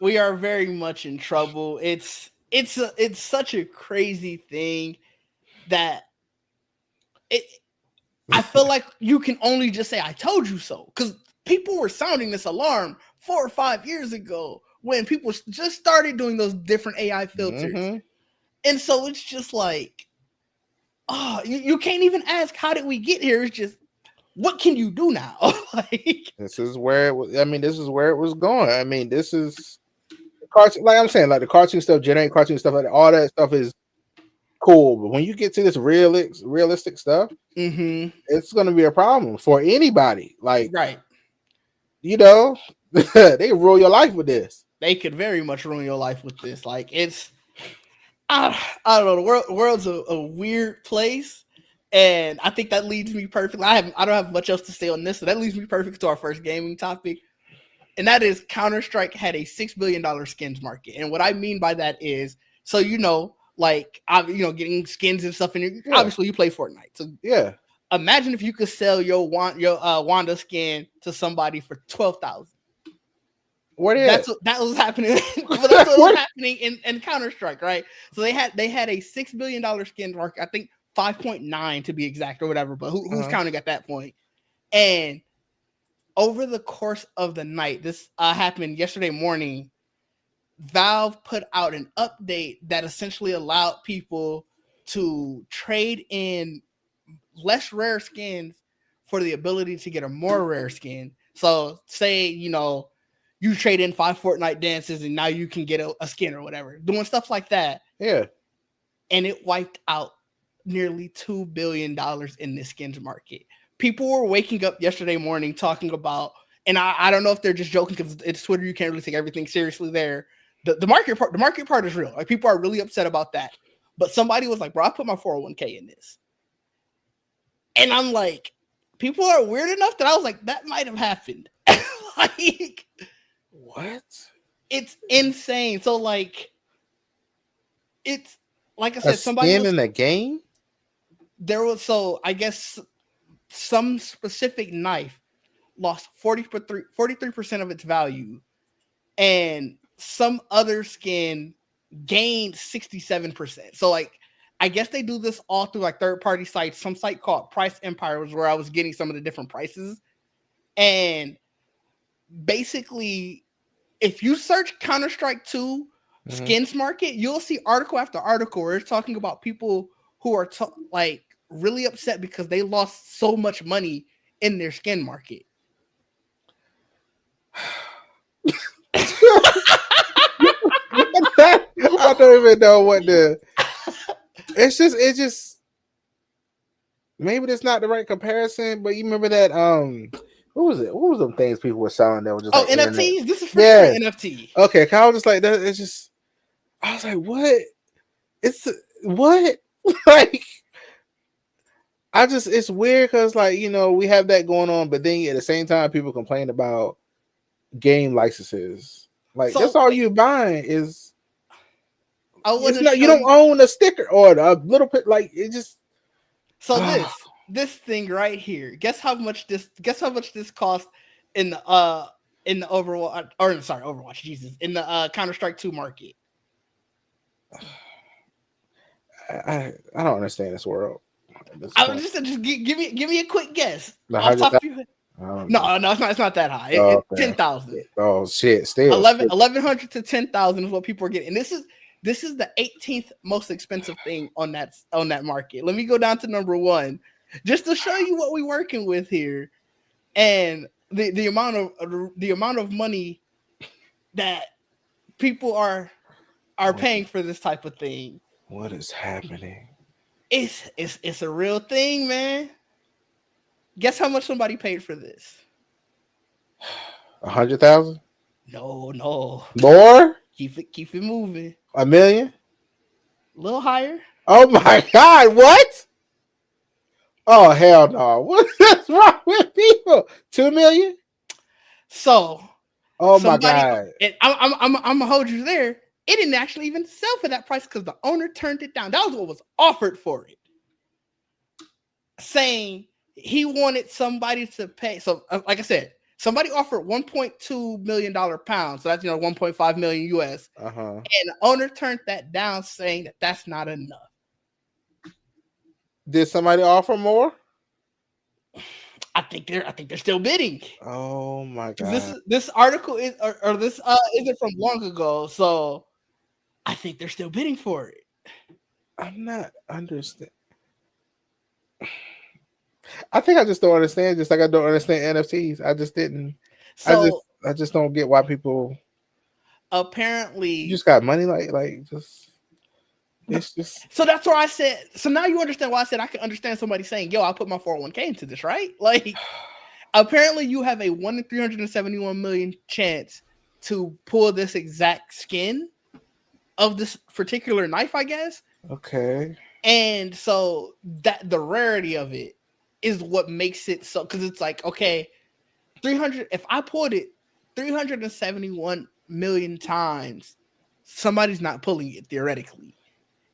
We are very much in trouble. It's such a crazy thing that I feel like you can only just say, I told you so. Because people were sounding this alarm 4 or 5 years ago when people just started doing those different AI filters. Mm-hmm. And so it's just like, you can't even ask, how did we get here? It's just, what can you do now? Like, this is where it was. I mean, this is where it was going. I mean, this is cartoon. Like I'm saying, like the cartoon stuff, generating cartoon stuff, like all that stuff is cool. But when you get to this realistic stuff, it's going to be a problem for anybody. Like, right? They ruin your life with this. They could very much ruin your life with this. Like, it's, I don't know. The world's a weird place. And I think that leads me perfectly. I don't have much else to say on this, so that leads me perfect to our first gaming topic, and that is Counter-Strike had a $6 billion skins market. And what I mean by that is, so like getting skins and stuff, and obviously you play Fortnite, so yeah. Imagine if you could sell your Wanda skin to somebody for $12,000. That was happening. But that's what was happening in Counter-Strike, right? So they had a $6 billion skin market. I think 5.9 to be exact, or whatever, but who's counting at that point? And over the course of the night, this happened yesterday morning, Valve put out an update that essentially allowed people to trade in less rare skins for the ability to get a more rare skin. So say, you trade in 5 Fortnite dances and now you can get a skin or whatever, doing stuff like that. Yeah. And it wiped out nearly $2 billion in the skins market. People were waking up yesterday morning talking about, and I don't know if they're just joking because it's Twitter. You can't really take everything seriously there. The market part is real. Like, people are really upset about that. But somebody was like, bro, I put my 401k in this. And I'm like, people are weird enough that I was like, that might have happened. Like, What? it's insane. So like, it's like I A said, somebody skin was in a game? there was so I guess some specific knife lost 43% of its value, and some other skin gained 67%. So like, I guess they do this all through like third party sites. Some site called Price Empire was where I was getting some of the different prices. And basically, if you search Counter-Strike 2 Mm-hmm. skins market, you'll see article after article where it's talking about people who are like really upset because they lost so much money in their skin market. I don't even know what the. It's just maybe that's not the right comparison. But you remember that what was it? What was them things people were selling that were just Oh, like internet? NFTs? This is for sure Yeah. NFT. Okay. 'Cause I was just like that. It's just. I was like, what? It's what? Like, I just it's weird because like we have that going on, but then at the same time people complain about game licenses. Like that's So all wait, you buying is I want it's to not you show don't you. own a sticker or a little bit like it just So this thing right here. Guess how much this? Guess how much this cost in the Overwatch or sorry Overwatch Jesus in the Counter Strike 2 market. I don't understand this world at this I was point. just give me a quick guess The off hundred top of thousand. your head. I don't know. No, it's not that high. Oh, okay. 10,000. Oh shit! Still, 1100 to 10,000 is what people are getting. And this is the 18th most expensive thing on that market. Let me go down to number 1 just to show you what we're working with here and the amount of money that people are paying for this type of thing. what is happening? It's a real thing, man. Guess how much somebody paid for this? 100,000 No. more? Keep it moving. A million? A little higher. Oh my god! What? Oh hell no! What is wrong with people? 2 million? So Oh my somebody, god! and I'm gonna hold you there. It didn't actually even sell for that price because the owner turned it down. That was what was offered for it, saying he wanted somebody to pay. So, like I said, somebody offered $1.2 million pounds. So that's 1.5 million US, Uh huh. and the owner turned that down, saying that that's not enough. Did somebody offer more? I think they're still bidding. Oh my god! This article is or this isn't from long ago, so I think they're still bidding for it. I'm not understand. I think I just don't understand. Just like I don't understand NFTs. I just didn't. So I just don't get why people. You apparently, just got money like just. It's just. so that's where I said. So now you understand why I said I can understand somebody saying, "Yo, I put my 401k into this," right? Like, apparently, you have a 1 in 371 million chance to pull this exact skin of this particular knife, I guess. Okay. And so that the rarity of it is what makes it so, because it's like, okay, 300, if I pulled it 371 million times, somebody's not pulling it theoretically.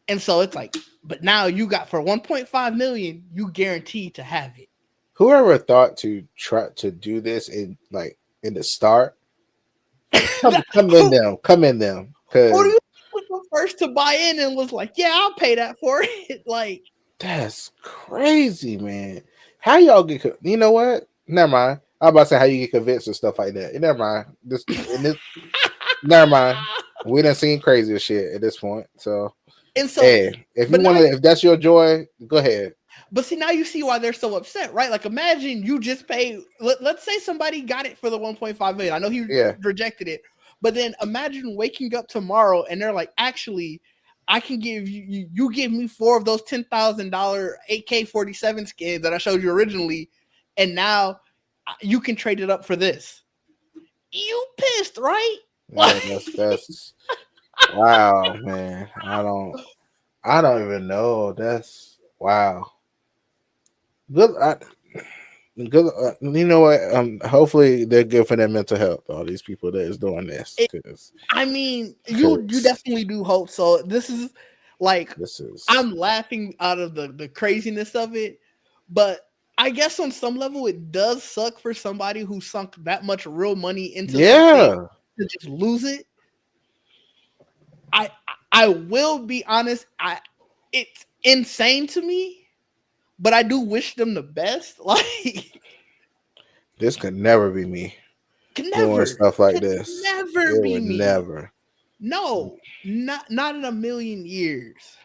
And so it's like, but now you got for 1.5 million, you guaranteed to have it. Whoever thought to try to do this in the start, come in them, Who do because you think was the first to buy in and was like, yeah, I'll pay that for it? Like, that's crazy, man. How y'all get? You know what? Never mind. I was about to say how you get convinced and stuff like that. Never mind. This. Never mind. We done seen crazier shit at this point. So, and so, hey, if you but want now, to, if that's your joy, go ahead. but see, now you see why they're so upset, right? Like, imagine you just pay. Let's say somebody got it for the 1.5 million. I know he Yeah. rejected it, but then imagine waking up tomorrow and they're like, actually, I can give you give me 4 of those $10,000 AK-47 skins that I showed you originally, and now you can trade it up for this. You pissed, right? Yeah, that's wow, man. I don't even know. That's wow. Good. Good. You know what? Hopefully they're good for their mental health. All these people that is doing this, It, I mean, you because definitely do hope so. This is like this is I'm laughing out of the craziness of it, but I guess on some level it does suck for somebody who sunk that much real money into something yeah. to just lose it. I I will be honest, I it's insane to me, but I do wish them the best. Like This could never be me doing stuff like could this. never It be would me. never. No, not in a million years.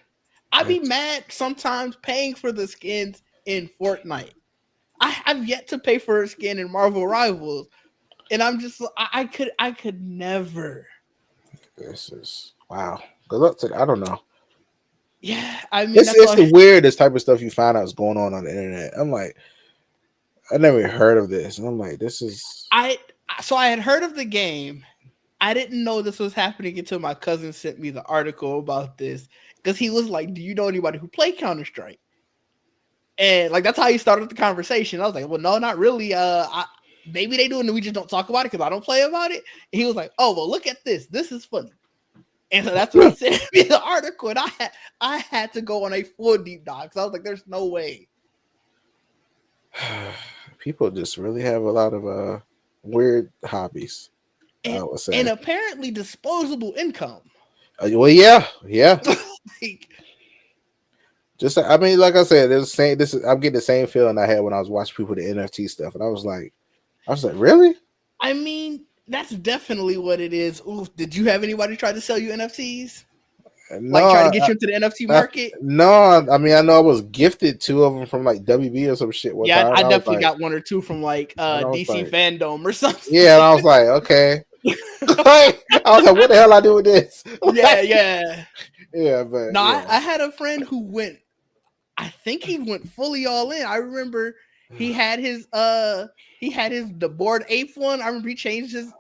I'd be It's, mad sometimes paying for the skins in Fortnite. I have yet to pay for a skin in Marvel Rivals, and I'm just I could never. this is wow. Good luck to. I don't know. Yeah, I mean that's It's all. the weirdest type of stuff you find out is going on the internet. I'm like, I never heard of this, and I'm like, this is I so I had heard of the game. I didn't know this was happening until my cousin sent me the article about this because he was like, "Do you know anybody who play Counter Strike?" And like that's how he started the conversation. I was like, "Well, no, not really. Maybe they do, and we just don't talk about it because I don't play about it." And he was like, "Oh, well, look at this. This is funny." And so that's when he sent me the article, and I had to go on a full deep dive because I was like, "There's no way." people just really have a lot of weird hobbies. I And would and say. apparently disposable income. Well, yeah, yeah. Like, Just I mean, like I said, there's same. This is I'm getting the same feeling I had when I was watching people the NFT stuff, and I was like, really? I mean, that's definitely what it is. Ooh, did you have anybody try to sell you NFTs? No, Like try to get you into the NFT market? no. I mean, I know I was gifted two of them from like WB or some shit one Yeah, time. I definitely got one or two from like And I was DC like, Fandom or yeah, and something. I was like, okay. Like, I was like, what the hell I do with this? Yeah, yeah. Yeah, but No, yeah. I had a friend who went. I think he went fully all in. I remember he had his the board ape one. I remember he changed his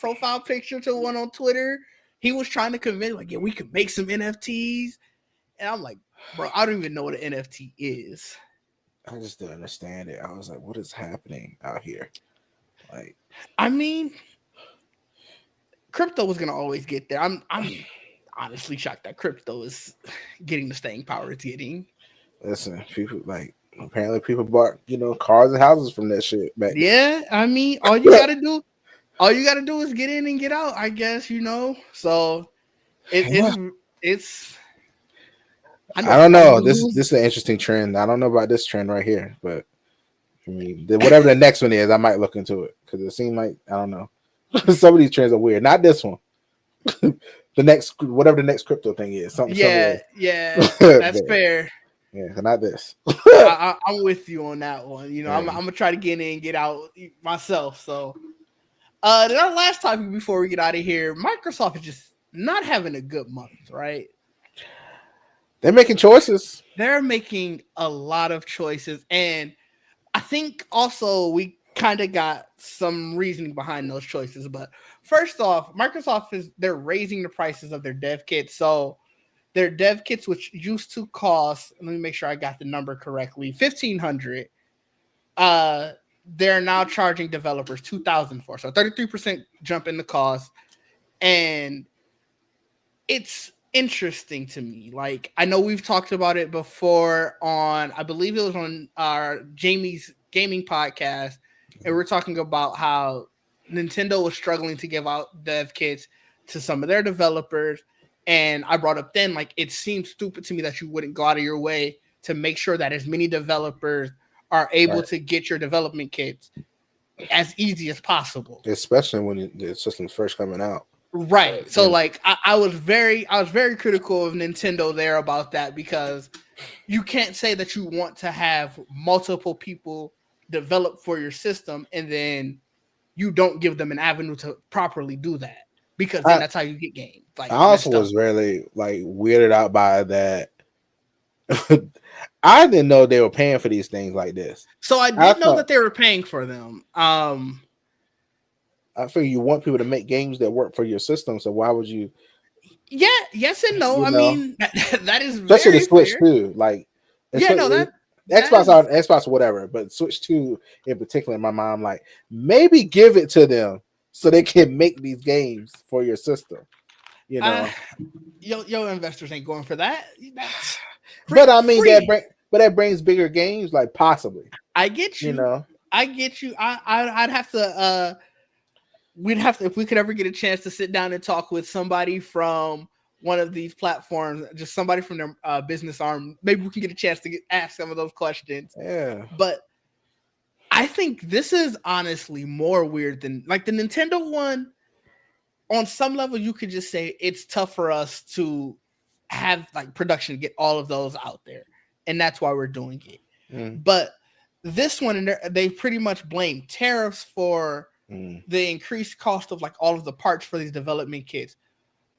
profile picture to one on Twitter. He was trying to convince like, yeah, we could make some NFTs. And I'm like, bro, I don't even know what an NFT is. I just didn't understand it. I was like, what is happening out here? Like, I mean, crypto was gonna always get there. I'm honestly shocked that crypto is getting the staying power it's getting. listen, people like apparently people bought cars and houses from that shit back Yeah, I mean, then. all you gotta do is get in and get out, I guess, you know. So it, Yeah. it's I know I don't somebody know. who This loses. is an interesting trend. I don't know about this trend right here, but I mean, whatever the next one is, I might look into it because it seemed like I don't know. Some of these trends are weird. Not this one. The next, whatever the next crypto thing is, some of Yeah, those. yeah, that's But, fair. yeah, not this. I'm with you on that one. You know, I'm Yeah. gonna try to get in and get out myself. So then our last topic before we get out of here, Microsoft is just not having a good month, right? They're making choices. They're making a lot of choices, and I think also we kind of got some reasoning behind those choices. But first off, Microsoft they're raising the prices of their dev kits. So their dev kits, which used to cost, let me make sure I got the number correctly, 1,500. Uh, they're now charging developers 2,000 for. So 33% jump in the cost, and it's interesting to me. Like I know we've talked about it before on, I believe it was on our Jamie's gaming podcast, and we're talking about how Nintendo was struggling to give out dev kits to some of their developers. And I brought up then, like, it seems stupid to me that you wouldn't go out of your way to make sure that as many developers are able Right. to get your development kits as easy as possible. Especially when the system's first coming out. Right. So You know, like I was very critical of Nintendo there about that because you can't say that you want to have multiple people develop for your system and then you don't give them an avenue to properly do that because then I, that's how you get games I like also messed was up. really like weirded out by that. I didn't know they were paying for these things like this. So I I did know thought that they were paying for them. I figure you want people to make games that work for your system. So why would you, Yeah, yes and no. you I know, mean that is especially the very Switch fair. too? Like, Yeah, no, that especially that Xbox is on Xbox, whatever, but Switch 2 in particular, my mom like maybe give it to them so they can make these games for your system, you uh know. yo investors ain't going for that. That's But I mean free. that brings bigger games, like possibly, I get you you. know. I get you. I'd have to we'd have to, if we could ever get a chance to sit down and talk with somebody from one of these platforms, just somebody from their business arm, maybe we can get a chance to ask some of those questions. Yeah. But I think this is honestly more weird than like the Nintendo one. On some level, you could just say it's tough for us to have like production get all of those out there, and that's why we're doing it. Mm, But this one, and they pretty much blame tariffs for mm. the increased cost of like all of the parts for these development kits.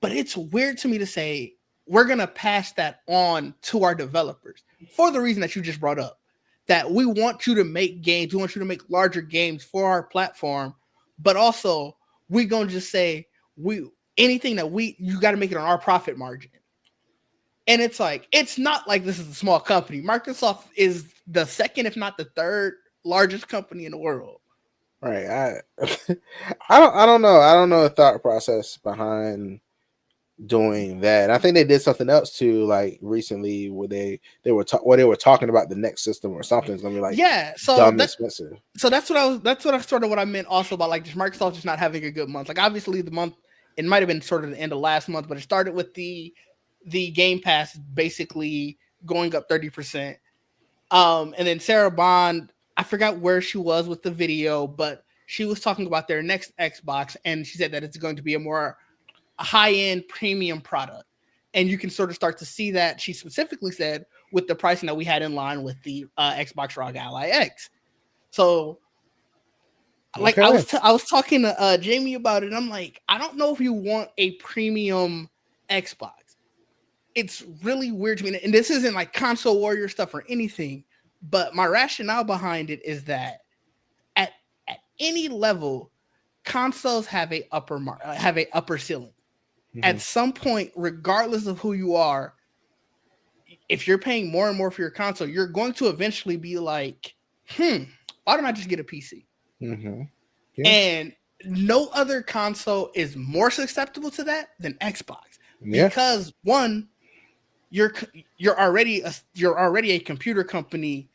But it's weird to me to say we're gonna pass that on to our developers for the reason that you just brought up. That we want you to make games, we want you to make larger games for our platform, but also we gonna just say we anything that we you got to make it on our profit margin. And it's like it's not like this is a small company. Microsoft is the second, if not the third, largest company in the world. Right. I don't know the thought process behind doing that. I think they did something else too, like recently, where they were talking about the next system or something. It's gonna be like Yeah, dumb expensive. so that's sort of what I meant also about like just Microsoft just not having a good month. Like obviously the month it might have been sort of the end of last month, but it started with the Game Pass basically going up 30%. And then Sarah Bond, I forgot where she was with the video, but she was talking about their next Xbox, and she said that it's going to be a more high end premium product. And you can sort of start to see that she specifically said with the pricing that we had in line with the Xbox ROG Ally X. So like Okay. I was talking to Jamie about it. I'm like, I don't know if you want a premium Xbox. It's really weird to me, and this isn't like console warrior stuff or anything. But my rationale behind it is that at at any level, consoles have a upper ceiling. Mm-hmm. At some point, regardless of who you are, if you're paying more and more for your console, you're going to eventually be like, why don't I just get a PC? Mm-hmm. Yeah. And no other console is more susceptible to that than Xbox Yeah. because one, you're you're already a computer company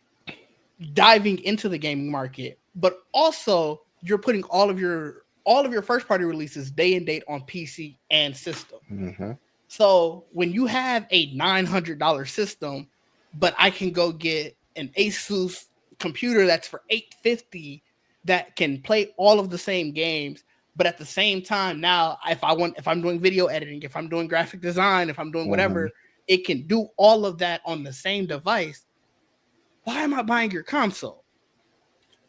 diving into the gaming market, but also you're putting all of your first party releases day and date on PC and system. Mm-hmm. So when you have a $900 system, but I can go get an Asus computer that's for $850 that can play all of the same games, but at the same time, now if I'm doing video editing, if I'm doing graphic design, if I'm doing Mm-hmm. whatever, it can do all of that on the same device. Why am I buying your console?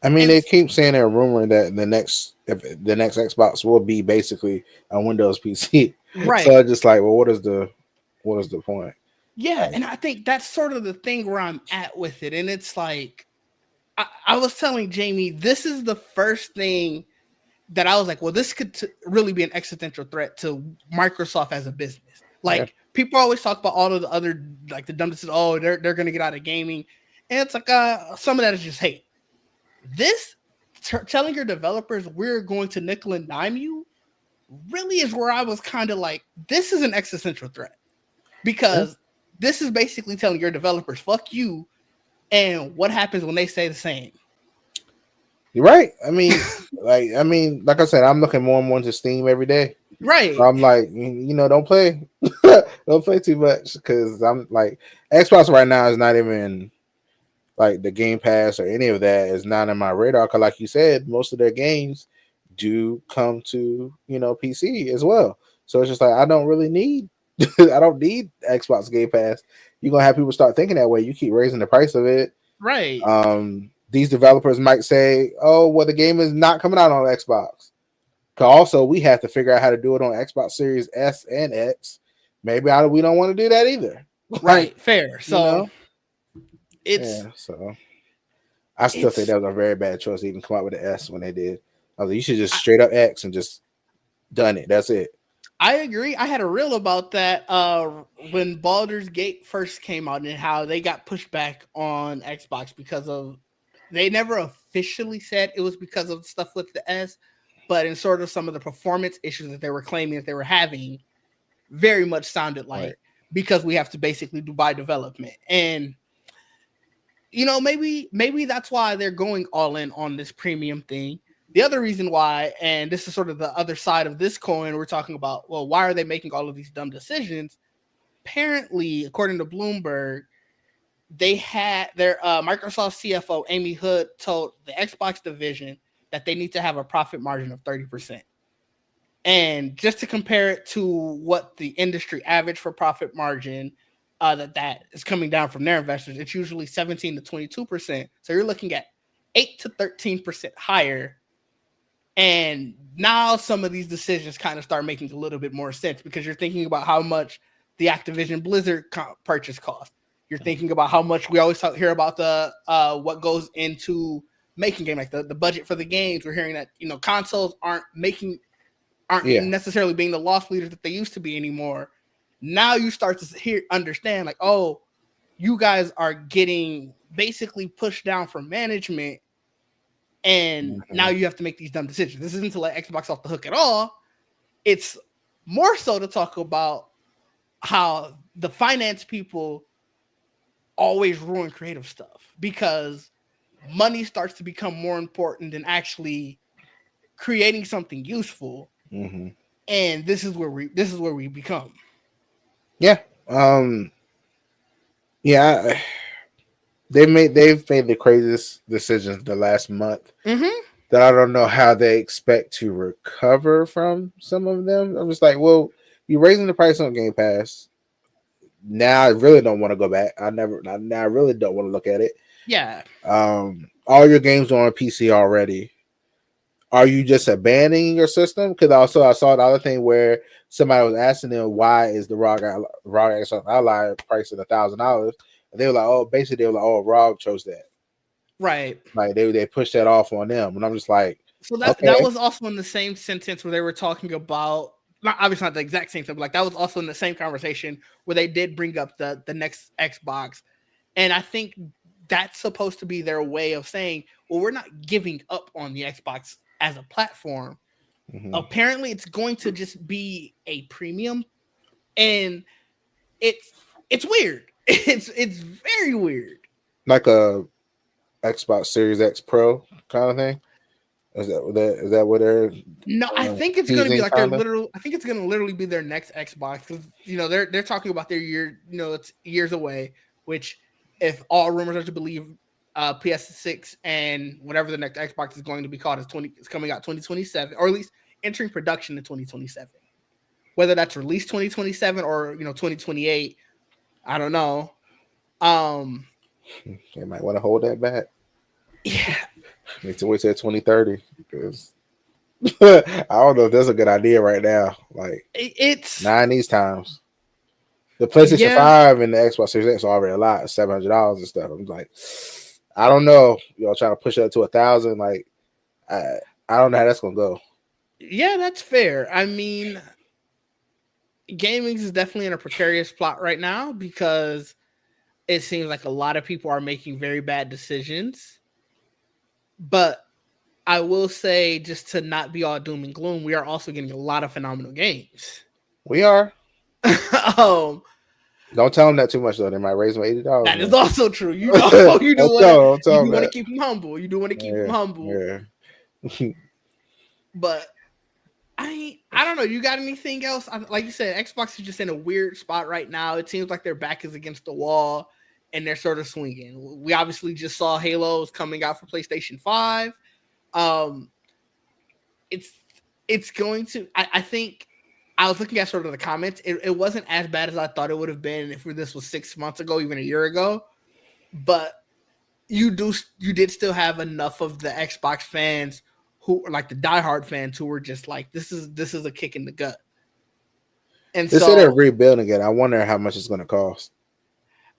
I mean, And they keep saying they're rumoring that the next Xbox will be basically a Windows PC. So right. it's just like, well, what is the point? Yeah, Like, and I think that's sort of the thing where I'm at with it. And it's like I was telling Jamie, this is the first thing that I was like, well, this could really be an existential threat to Microsoft as a business. yeah. Like people always talk about all of the other like the dumbest, oh, they're gonna get out of gaming, and it's like some of that is just hate. This telling your developers we're going to nickel and dime you really is where I was kind of like, this is an existential threat Yeah. because this is basically telling your developers fuck you, and what happens when they say the same. You're right. Like I said, I'm looking more and more into Steam every day. Right, I'm like, you know, don't play, don't play too much because I'm like, Xbox right now is not even like the Game Pass or any of that is not in my radar. Because, like you said, most of their games do come to PC as well. So it's just like I don't really need, I don't need Xbox Game Pass. You're gonna have people start thinking that way. You keep raising the price of it. right, These developers might say, "Oh, well, the game is not coming out on Xbox." Also, we have to figure out how to do it on Xbox Series S and X. Maybe we don't want to do that either. Like, right, fair. you So know, it's yeah. So I still think it's that was a very bad choice to even come out with the S when they did. I was like, you should just straight up X and just done it. That's it. I agree. I had a reel about that when Baldur's Gate first came out and how they got pushed back on Xbox because of they never officially said it was because of stuff with the S, but in sort of some of the performance issues that they were claiming that they were having, very much sounded Right. like because we have to basically do by development. And maybe that's why they're going all in on this premium thing. The other reason why, and this is sort of the other side of this coin, we're talking about, well, why are they making all of these dumb decisions? Apparently, according to Bloomberg, they had their Microsoft CFO Amy Hood told the Xbox division that they need to have a profit margin of 30%. And just to compare it to what the industry average for profit margin that is coming down from their investors, it's usually 17 to 22%. So you're looking at 8 to 13% higher. And now some of these decisions kind of start making a little bit more sense because you're thinking about how much the Activision Blizzard purchase cost. You're thinking about how much we always hear about the what goes into making game, like the budget for the games. We're hearing that consoles aren't Yeah. necessarily being the loss leaders that they used to be anymore. Now you start to understand like, oh, you guys are getting basically pushed down from management, and now Mhm. you have to make these dumb decisions. This isn't to let Xbox off the hook at all. It's more so to talk about how the finance people always ruin creative stuff because money starts to become more important than actually creating something useful. Mhm. And this is where we become. Yeah. Yeah. They've made the craziest decisions the last month Mm-hmm. that I don't know how they expect to recover from some of them. I'm just like, well, you're raising the price on Game Pass. Now I really don't want to go back. Now I really don't want to look at it. Yeah. All your games are on PC already. Are you just abandoning your system? Because also I saw the other thing where somebody was asking them why is the ROG Ally priced at $1,000, and they were like, oh, basically they were like, oh, ROG chose that. Right. Like they pushed that off on them, and I'm just like, So that okay, was also in the same sentence where they were talking about, not obviously not the exact same thing, but like that was also in the same conversation where they did bring up the next Xbox. And I think that's supposed to be their way of saying, well, we're not giving up on the Xbox as a platform. hmm Apparently it's going to just be a premium, and it's it's weird. It's very weird. like a Xbox Series X Pro kind of thing. Is that what they're No, I think it's going to be teasing like their kind of? literal. I think it's going to literally be their next Xbox because they're talking about their year. It's years away. Which, if all rumors are to believe, PS6 and whatever the next Xbox is going to be called is coming out 2027, or at least entering production in 2027. Whether that's released 2027 or 2028, I don't know. Um, They might want to hold that back. yeah, Need to wait till 2030 because I don't know if that's a good idea right now. Like it's not in these times. The PlayStation yeah. 5 and the Xbox Series X are already a lot, $700 and stuff. I'm like, I don't know. Y'all trying to push it up to 1,000. Like, I, I don't know how that's gonna go. Yeah, that's fair. I mean, gaming is definitely in a precarious spot right now because it seems like a lot of people are making very bad decisions. But I will say, just to not be all doom and gloom, we are also getting a lot of phenomenal games. We are. um, Don't tell them that too much though. They might raise them $80 that is now. also true. You do want to Don't you tell do them want to that. keep them humble. You do want to keep them Yeah, humble. yeah. But I don't know. You got anything else? Like you said, Xbox is just in a weird spot right now. It seems like their back is against the wall and they're sort of swinging. We obviously just saw Halo's coming out for PlayStation 5. Um, it's it's going to. I think I was looking at sort of the comments. It wasn't as bad as I thought it would have been if this was 6 months ago, even a year ago. But you did still have enough of the Xbox fans who are like the diehard fans who were just like, this is a kick in the gut. And They said they're so rebuilding it. I wonder how much it's gonna cost.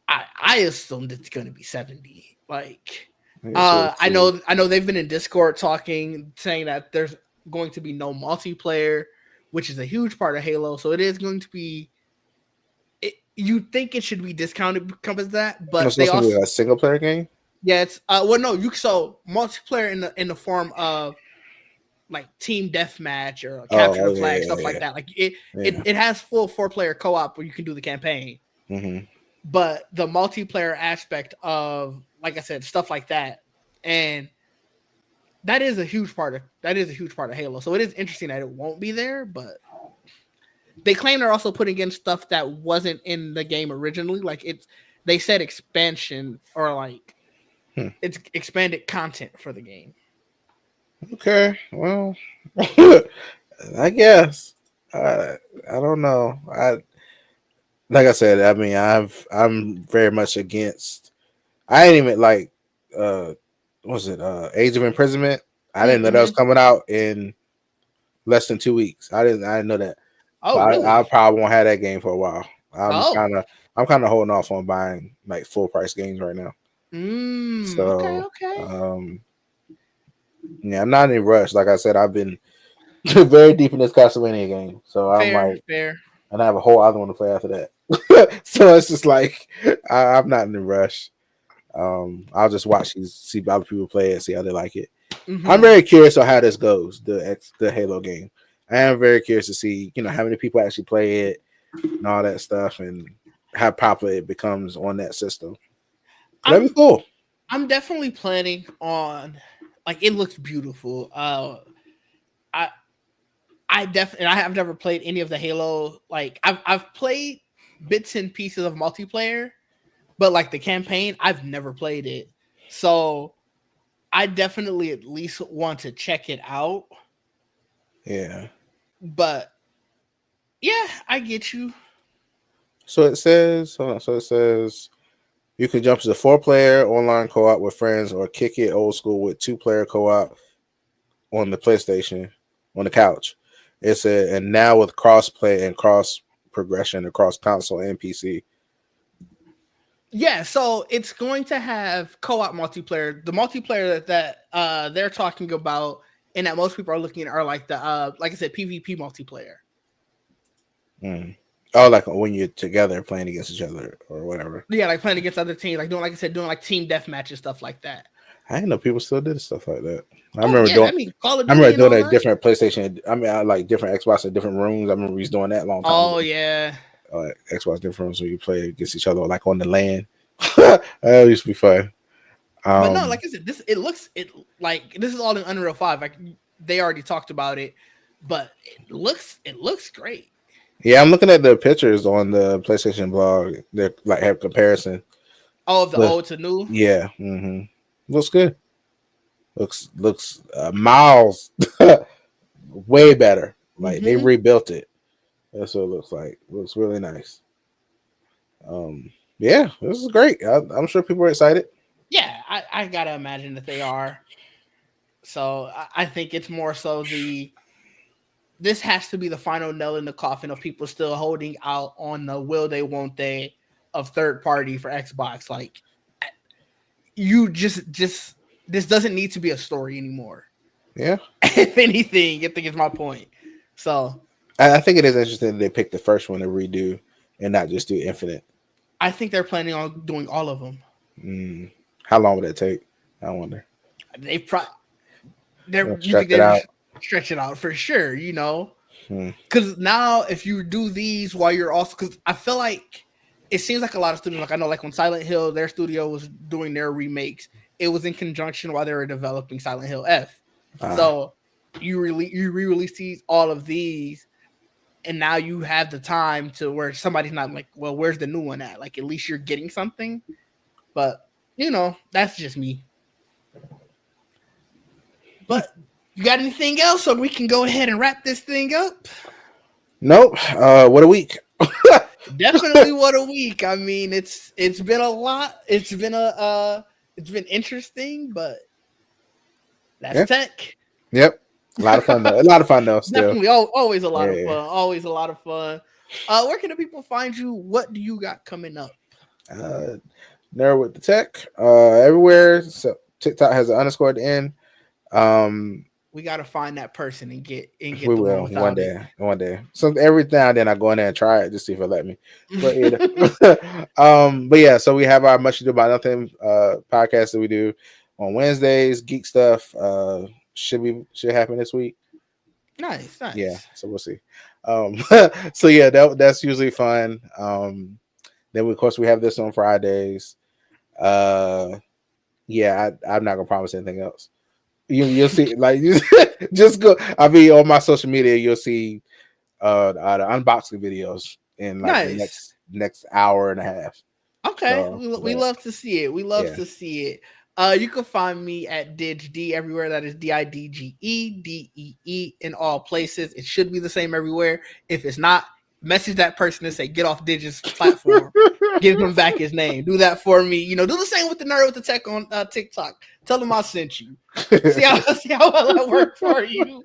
I assumed it's going to be 70. Like, Yeah, so I know they've been in Discord talking, saying that there's going to be no multiplayer, which is a huge part of Halo. So it is going to be. You think it should be discounted because of that, It's but they supposed to be also a single player game. yeah, it's well no you so multiplayer in the form of like team deathmatch or capture Oh the yeah, flag yeah, stuff yeah, like that. Like it yeah. it has full 4-player co-op where you can do the campaign, Mm-hmm. but the multiplayer aspect of like I said stuff like that and that is a huge part of Halo. So it is interesting that it won't be there, but they claim they're also putting in stuff that wasn't in the game originally. Like they said expansion or like Hmm. it's expanded content for the game. Okay, well, I guess I don't know. I like I said. I mean, I'm very much against. I didn't even like. What was it Age of Imprisonment? I didn't know that was Mm-hmm. coming out in less than 2 weeks. I didn't know that. So Oh, I really? probably won't have that game for a while. I'm Oh. kind of I'm kind of holding off on buying like full price games right now. Okay, So okay. yeah, I'm not in a rush. Like I said, I've been very deep in this Castlevania game. So I'm Fair, like, fair. and I have a whole other one to play after that. So it's just like I'm not in a rush. I'll just watch these, see other people play it, see how they like it. I'm Mm-hmm. very curious on how this goes, the Halo game. I am very curious to see, how many people actually play it and all that stuff, and how popular it becomes on that system. So that'd be I'm cool. I'm definitely planning on like it looks beautiful. I I have never played any of the Halo. Like I've played bits and pieces of multiplayer, but like the campaign, I've never played it. So I definitely at least want to check it out. Yeah. But yeah, I get you. So it says, hold on, so it says you can jump to the 4-player online co-op with friends, or kick it old school with 2-player co-op on the PlayStation on the couch. It said, and now with cross play and cross progression across console and PC. Yeah, so it's going to have co-op multiplayer. The multiplayer that they're talking about and that most people are looking at are like the like I said PvP multiplayer. Mm. Oh, like when you're together playing against each other or whatever. Yeah, like playing against other teams, like doing like I said, doing like team deathmatch and stuff like that. I didn't know people still did stuff like that. I Oh remember yeah, doing. I mean Call of I Duty remember and doing all a that. different PlayStation. I mean, I like different Xbox in different rooms. I remember he's doing that a long time Oh ago. yeah. Xbox different rooms where you play against each other, like on the LAN. That used to be fun. But no, Um, like I said, it like this is all in Unreal 5. Like they already talked about it, but it looks great. yeah, I'm looking at the pictures on the PlayStation blog. They like have comparison. All of the Look, old to new. yeah, looks good. Looks miles way better. Like they Mm-hmm. rebuilt it. That's what it looks like. Looks really nice. Um, yeah, this is great. I'm sure people are excited. Yeah, I gotta imagine that they are. So I think it's more so the this has to be the final nail in the coffin of people still holding out on the will they won't they of third party for Xbox. Like you just this doesn't need to be a story anymore. Yeah, If anything, I think it's my point. So I think it is interesting that they picked the first one to redo and not just do Infinite. I think they're planning on doing all of them. Mm. How long would that take? I wonder. They pro they're you Stretch think it they out. stretch it out for sure, you know? Hmm. Because now if you do these while you're also because I feel like it seems like a lot of studios like I know like when Silent Hill their studio was doing their remakes it was in conjunction while they were developing Silent Hill F. Ah, So you re-release these all of these and now you have the time to where somebody's not like well where's the new one at like at least you're getting something but that's just me but you got anything else so we can go ahead and wrap this thing up. nope. What a week. Definitely what a week. I mean, it's been a lot. It's been interesting, but that's Yeah. tech. Yep. A lot of fun though. A lot of fun though. Still. Definitely always a lot of Yeah. fun. Always a lot of fun. Where can the people find you? What do you got coming up? Uh, Nerd with the tech. Everywhere. So TikTok has an underscore at the end. Um, we gotta find that person and get We the one will one without it. day. One day. So every now and then I go in there and try it just see if it let me. But but yeah, so we have our Much Ado About Nothing podcast that we do on Wednesdays. Geek stuff should happen this week. Nice, Yeah, nice. so we'll see. Um, so yeah, that's usually fun. Then of course we have this on Fridays. Uh, yeah, I'm not gonna promise anything else. You'll see, like you just go. I mean, on my social media, you'll see the unboxing videos in like the Nice. next hour and a half. Okay, So, we but love to see it. We love yeah, to see it. You can find me at DidgeD everywhere. That is DIDGEDEE in all places. It should be the same everywhere. If it's not, message that person and say, get off Digit's platform. Give him back his name. Do that for me. You know, do the same with the nerd with the tech on TikTok. Tell him I sent you. See how see how well that worked for you.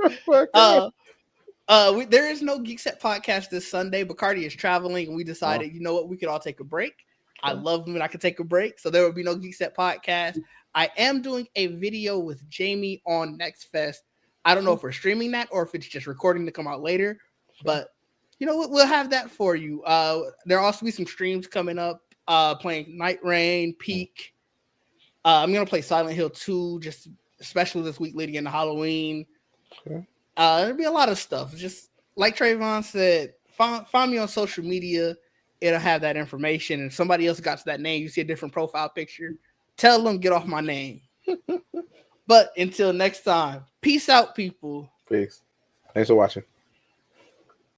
Uh, there is no Geek Set podcast this Sunday. Bacardi is traveling, and we well, decided, you know what, we could all take a break. I okay. love when I could take a break, so there will be no Geek Set podcast. I am doing a video with Jamie on Next Fest. I don't know if we're streaming that or if it's just recording to come out later, but you know we'll have that for you. There'll also be some streams coming up. Playing Night Rain, Peak. I'm gonna play Silent Hill 2, just especially this week leading into Halloween. Okay. There'll be a lot of stuff. Just like Trayvon said, find me on social media. It'll have that information. And if somebody else got to that name, you see a different profile picture, tell them get off my name. But until next time, peace out, people. Peace. Thanks for watching.